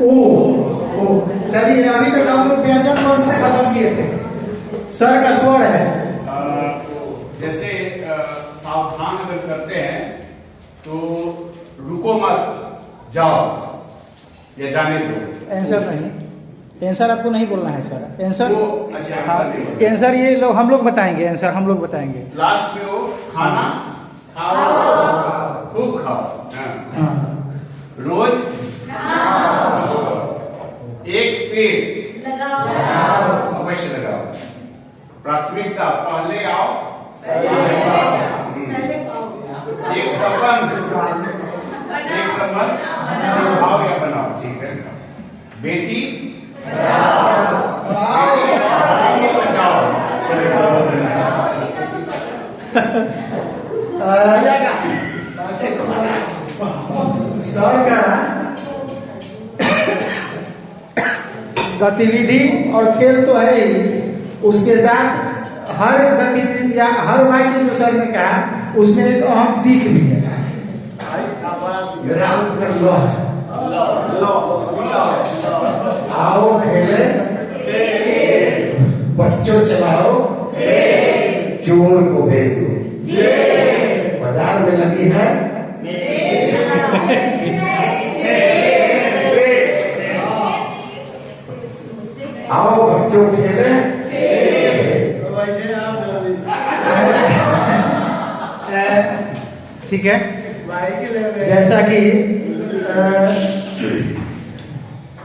ओ, चलिए अभी तक हम लोग व्यंजन वर्ण से खत्म किए थे। सर का स्वर है जैसे सावधान अगर करते हैं तो रुको मत, जाओ या जाने दो। आंसर नहीं, आंसर आपको नहीं बोलना है सर। आंसर अच्छा, हाँ, आंसर ये लोग हम लोग बताएंगे, आंसर हम लोग बताएंगे। लास्ट में वो खाना खाओ, खूब खाओ, रोज एक पेड़ अवश्य लगाओ। प्राथमिकता पहले आओ, एक संबंध आओ या बनाओ, ठीक है। बेटी बचाओ, सर का गतिविधि और खेल तो है ही, उसके साथ हर गतिविधि या हर वाक्य जो सर ने कहा उसमें एक अहम सीख भी है। मेरा उत्तर लो है। आओ खेले, बच्चों चलाओ, चोर को भेजो। बाजार में लगी है आओ बच्चों खेले। ठीक है, जैसा कि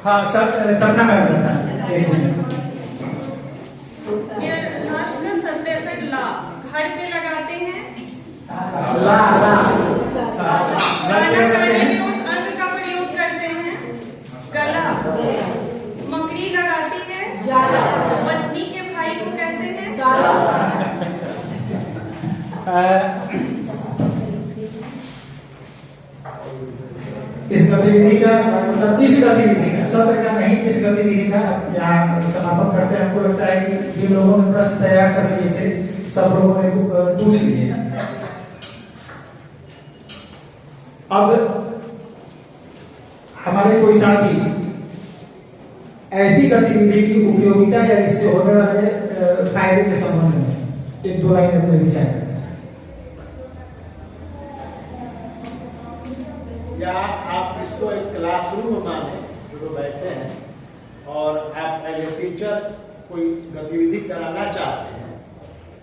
हाँ सपना मैम मेरा लास्ट में 67 ला घर पे लगाते हैं। ला गाना गाने में उस अंग का प्रयोग करते हैं। गला, मकड़ी लगाती है। पत्नी के भाई को कहते हैं साला। इस गतिविधि का मतलब इस गतिविधि का सब का नहीं, इस गतिविधि का यहाँ समापन करते हैं। हमको लगता है कि जिन लोगों ने प्रश्न तैयार कर लिए थे सब लोगों ने पूछ लिए। अब हमारे कोई साथी ऐसी गतिविधि की उपयोगिता या इससे होने वाले फायदे के संबंध में एक दो लाइन अपने विचार करें। या आप इसको एक क्लासरूम माने जो बैठे हैं और आप एज ए टीचर कोई गतिविधि कराना चाहते हैं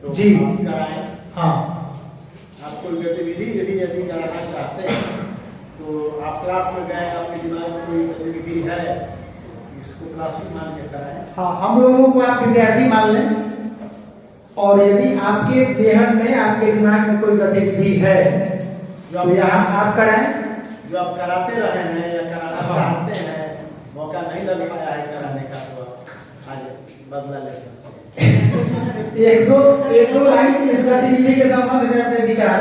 तो जी आप कराएं। हाँ, आप कोई गतिविधि यदि कराना चाहते हैं तो आप क्लास में गए, आपके दिमाग में कोई गतिविधि है, इसको क्लासरूम मान के कराएं। हाँ, हम लोगों को आप विद्यार्थी मान लें और यदि आपके जेहन में आपके दिमाग में कोई गतिविधि है तो यहाँ आप कराएं। जो आप कराते रहे हैं या कराना चाहते हैं, मौका नहीं लग पाया है कराने का, तो आज बदला ले सकते हैं। एक दो लाइन इस गतिविधि के संबंध में अपने विचार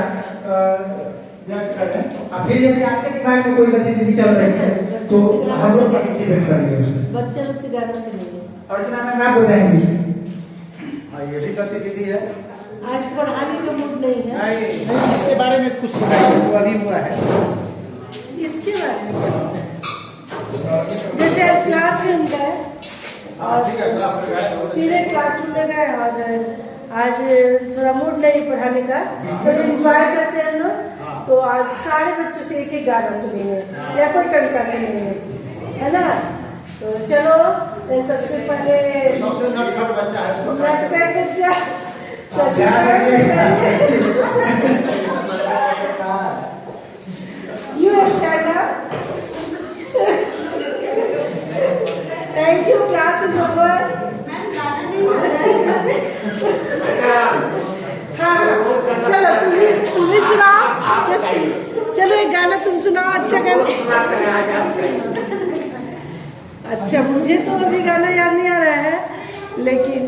व्यक्त करें। अब फिर यदि आपके दिमाग में कोई गतिविधि चल रही है तो हम लोग पार्टिसिपेट करेंगे उसमें। बच्चे लोग से गाना सुनेंगे। अर्चना मैम आप बताएंगी। हाँ, ये भी गतिविधि है। आज पढ़ाने का मूड नहीं है। नहीं, इसके बारे में कुछ बताइए जो अभी हुआ है। इसके बारे में जैसे आज क्लास में हम गए और सीधे क्लासरूम में गए और आज थोड़ा मूड नहीं पढ़ाने का, चलो एंजॉय करते हैं हम लोग। तो आज सारे बच्चों से एक एक गाना सुनेंगे या कोई कविता सुनेंगे, है ना। तो चलो सबसे पहले नटखट बच्चा है, नटखट बच्चा You stand up. Thank you. Class is over. हाँ, चलो तुम्हें सुनाओ। चलो एक गाना तुम सुनाओ, अच्छा गाना। अच्छा, मुझे तो अभी गाना याद नहीं आ रहा है, लेकिन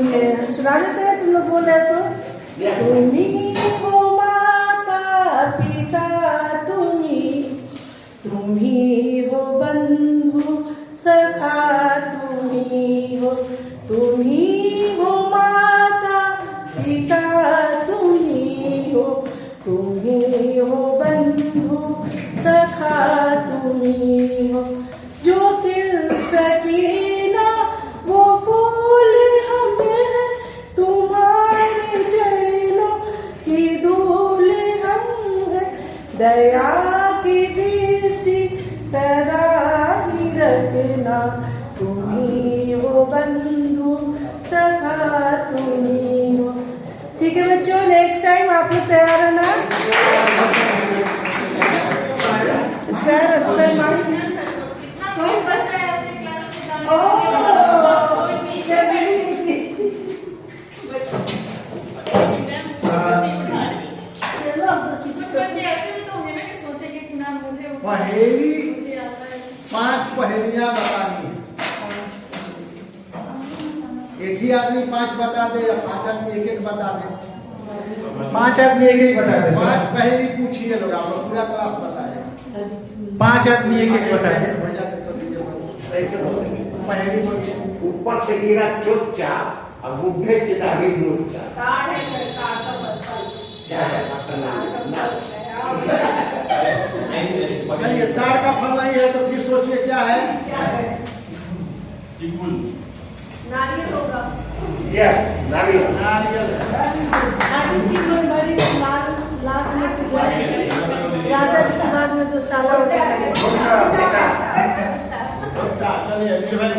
सुना देते हैं। तुम लोग बोल रहे तो तुम्हीं हो माता पिता, तुम्हीं हो बंधु सखा, तुम्हीं हो माता पिता, तुम्हीं हो बंधु सखा, तुम्हीं हो जो दिल सकीना वो फूल हमें, तुम्हारे चरणों की धूल हम हैं, दया की दृष्टि सदा ही रखना, तुम्हीं हो बंधु सखा, तुम्हीं हो। ठीक है बच्चों, नेक्स्ट टाइम आप लोग तैयार है ना। सर पहेली 5 पहेलियां बतानी है। एक ही आदमी 5 बता दे या 5 आदमी एक बता दे? 5 आदमी एक बता दे। 5 पहेली पूछिए लोग, आप लोग पूरा क्लास बताए। 5 आदमी एक बताए। पहेली बोलिए। ऊपर से गिरा चोचा और मुट्ठे की दाढ़ी लोचा। क्या है? चलिए 4 का फल नहीं है तो फिर सोचिए क्या है? नारियल होगा। यस, नारियल। नारियल। जीवन भरी लाल लाल में कुछ राधा जी के बाद में तो साला होता है। चलिए निर्भय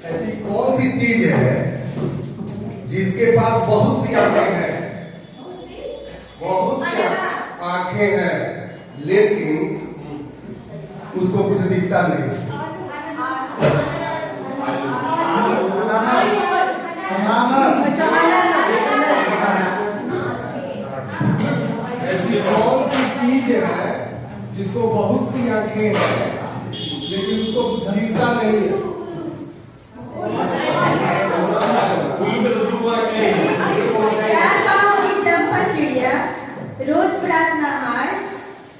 ऐसी कौन सी चीज है जिसके पास बहुत सी आंखें हैं, बहुत सी आंखें हैं, लेकिन उसको कुछ दिखता नहीं? ऐसी कौन सी चीज है जिसको बहुत सी आंखें हैं, लेकिन उसको कुछ दिखता नहीं है? चंपा चिड़िया रोज प्रार्थना हाय,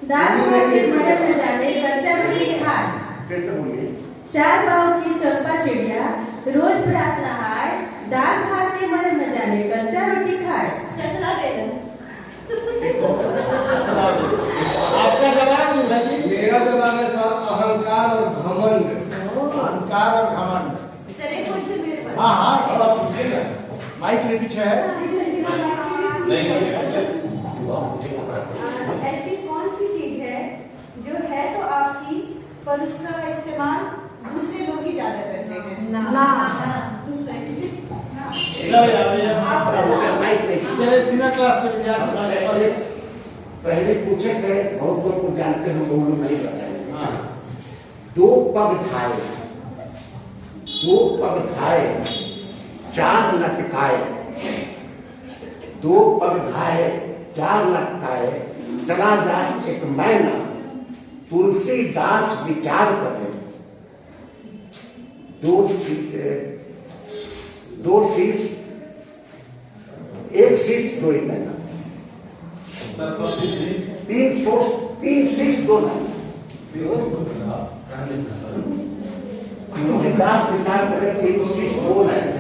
दाल भात के मरे न जाने कच्चा रोटी खाए। 4 पाँव की चंपा चिड़िया रोज प्रार्थना हाय, दाल भात के मरे न जाने कच्चा रोटी खाए। चटला आपका जवाब नहीं है जी? मेरा जवाब है सर अहंकार और घमंड। अहंकार और घमंड। हाँ हाँ, अब आप पूछिएगा। माइक में पीछे है। ऐसी कौन सी चीज है जो है तो आपकी पर उसका इस्तेमाल दूसरे लोग ही ज्यादा करते हैं? सीधा क्लास में विद्यार्थी पहले पूछे थे, बहुत लोग को जानते हैं, बहुत लोग नहीं बताएंगे। 2 पग ठाए, 2 पग ठाए 4 लटकाए, 2 पग ठाए 4 लटकाए, चला जाए एक मैना, तुलसीदास विचार करे। 2 शीश, 1 शीश 2 मैना, 3 शीश 2 मैना। तुलसीदास विचार करे 3 शीश 2 मैना।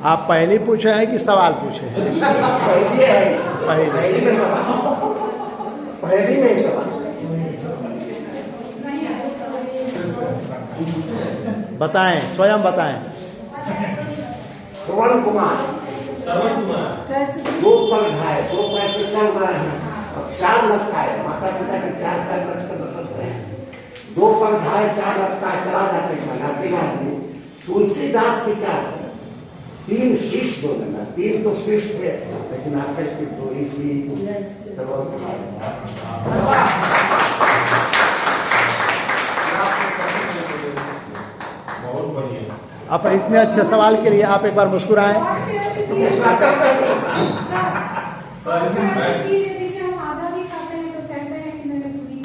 आप पहले पूछे हैं कि सवाल पूछे हैं? पहली है, पहली में सवाल, पहली में सवाल। बताएं, स्वयं बताएं। श्रवण कुमार 2 पग ढाए, 2 पैर से चल रहे हैं और 4 लटकाए, माता पिता के 4 पैर लटकते हैं। 2 पग ढाए 4 लटकाए, चला जाते हैं आदमी। तुलसीदास विचार 3 शीश 2 मैना, 3 तो शीश थे, लेकिन आकर के 2 ही थी। बहुत बढ़िया। आप इतने अच्छे सवाल के लिए आप एक बार मुस्कुराएं। जिसे हम आधा भी खाते हैं तो कहते हैं कि मैंने पूरी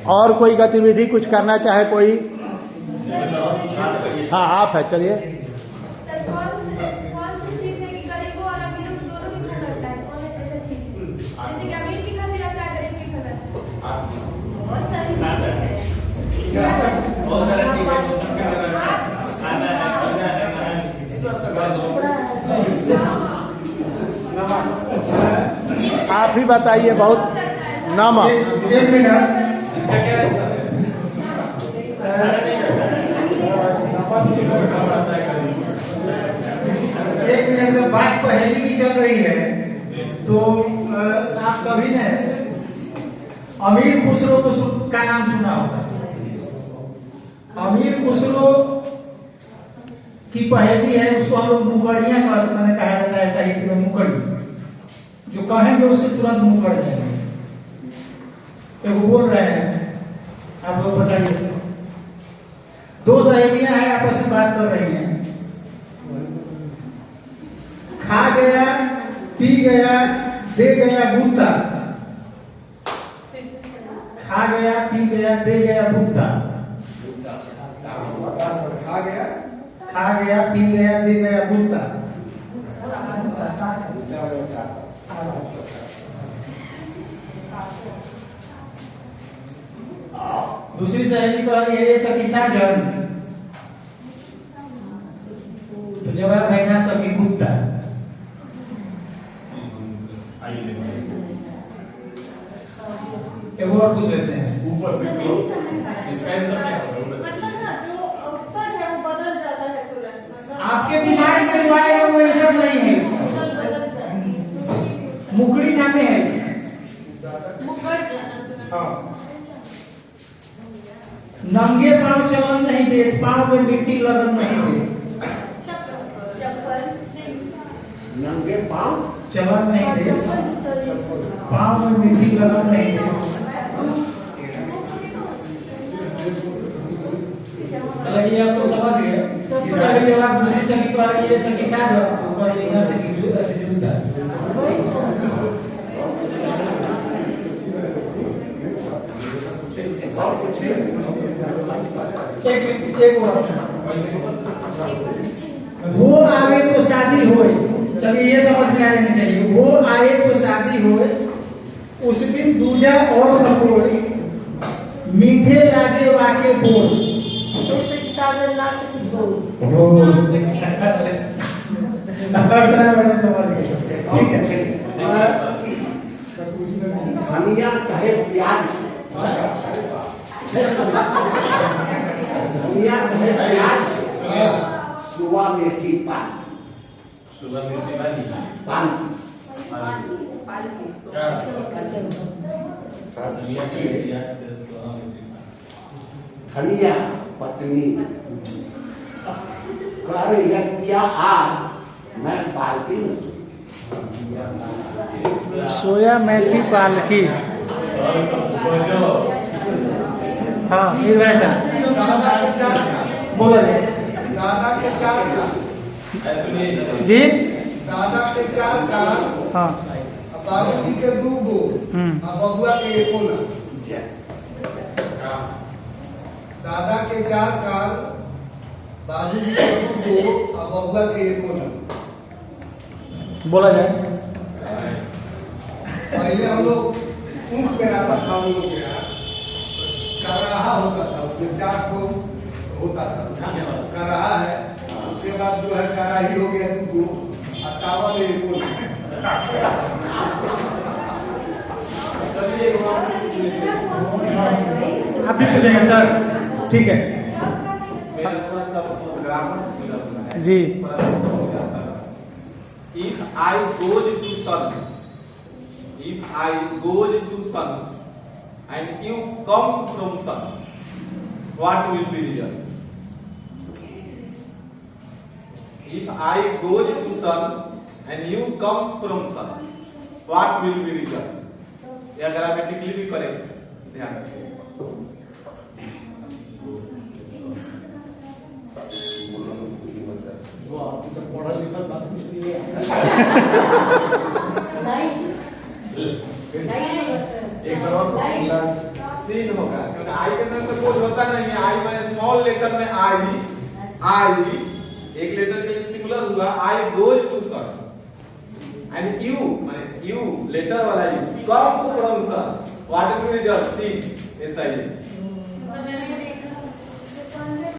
और कोई गतिविधि कुछ करना चाहे कोई? हाँ आप है, चलिए। आप ही बताइए। बहुत नमक। 1 मिनट। जब बात पहेली की चल रही है तो आप सभी ने अमीर खुसरो का नाम सुना होगा। अमीर खुसरो की पहेली है, उसको हम लोग मुकड़िया मैंने कहा जाता है साहित्य में, मुकड़ी। जो कहेंगे उससे तुरंत मुकड़ जाएंगे। वो बोल रहे हैं, आप लोग बताइए। 2 सहेलियां हैं, आपस में बात कर रही हैं। खा गया, पी गया, दे गया भूता। खा गया, पी गया, दे गया भूता। खा गया, पी गया, दे गया भूता। दूसरी सहेली कह रही है सखी साजन, तो जवाब है ना सखी कुत्ता। एक और पूछ लेते हैं ऊपर से इसका आंसर क्या होगा? मतलब ना जो उत्तर है वो बदल जाता है तुरंत। आपके दिमाग में जो आएगा वो आंसर नहीं है इसका। मुकड़ी नामे है इसका। हाँ। नंगे पांव चलन नहीं दे, पांव में मिट्टी लगन नहीं दे। नंगे पांव चलन नहीं दे, पांव में मिट्टी लगन नहीं दे। ये आप सब समझ गए। इसका भी जवाब दूसरी सखी पर ये सखी साथ ऊपर देखना सखी जूता। एक और वो आवे तो शादी होए, चलिए ये समझ में आनी चाहिए। वो आए तो शादी होए, उस दिन दूजा और बकोरी, मीठे लागे वाके बोल। सागर ना सकी बोल। समझ गए, ठीक है। धनिया कहे प्याज, धनिया कहे प्याज, सुबह मेथी पान, सुबह मिर्ची वाली पान धनिया पत्नी करे यज्ञ आज मैं पालती हूँ। सोया मेथी पालकी। हाँ ये वैसा बोलो दादा के चार जी। दादा के चार कान, हाँ बाबूजी के दू गो, और बबुआ के एको ना। दादा के चार कान, बाबूजी के दू गो, और बबुआ के एको ना। बोला जाए। पहले हम लोग ऊँट पे रहता था, हम लोग के यहाँ कराहा होता था, उसमें चार को होता था। कराहा है, उसके बाद जो है कराही हो गया दू गो, और तावा में एको ना। आप भी पूछेंगे सर? ठीक है जी। If I goes to sun, if I goes to sun, and you comes from sun, what will be result? If I goes to sun and you comes from sun, what will be result? यह grammatically भी correct, ध्यान रखिए। पढ़ा लिखा था इसलिए एक scene होगा, क्योंकि आई के साथ तो कुछ होता नहीं है। आई में स्मॉल लेटर में आई एक लेटर के लिए सिंगुलर हुआ, I goes to sun, and U माने यू लेटर वाला U comes from sun, what will be result? C S I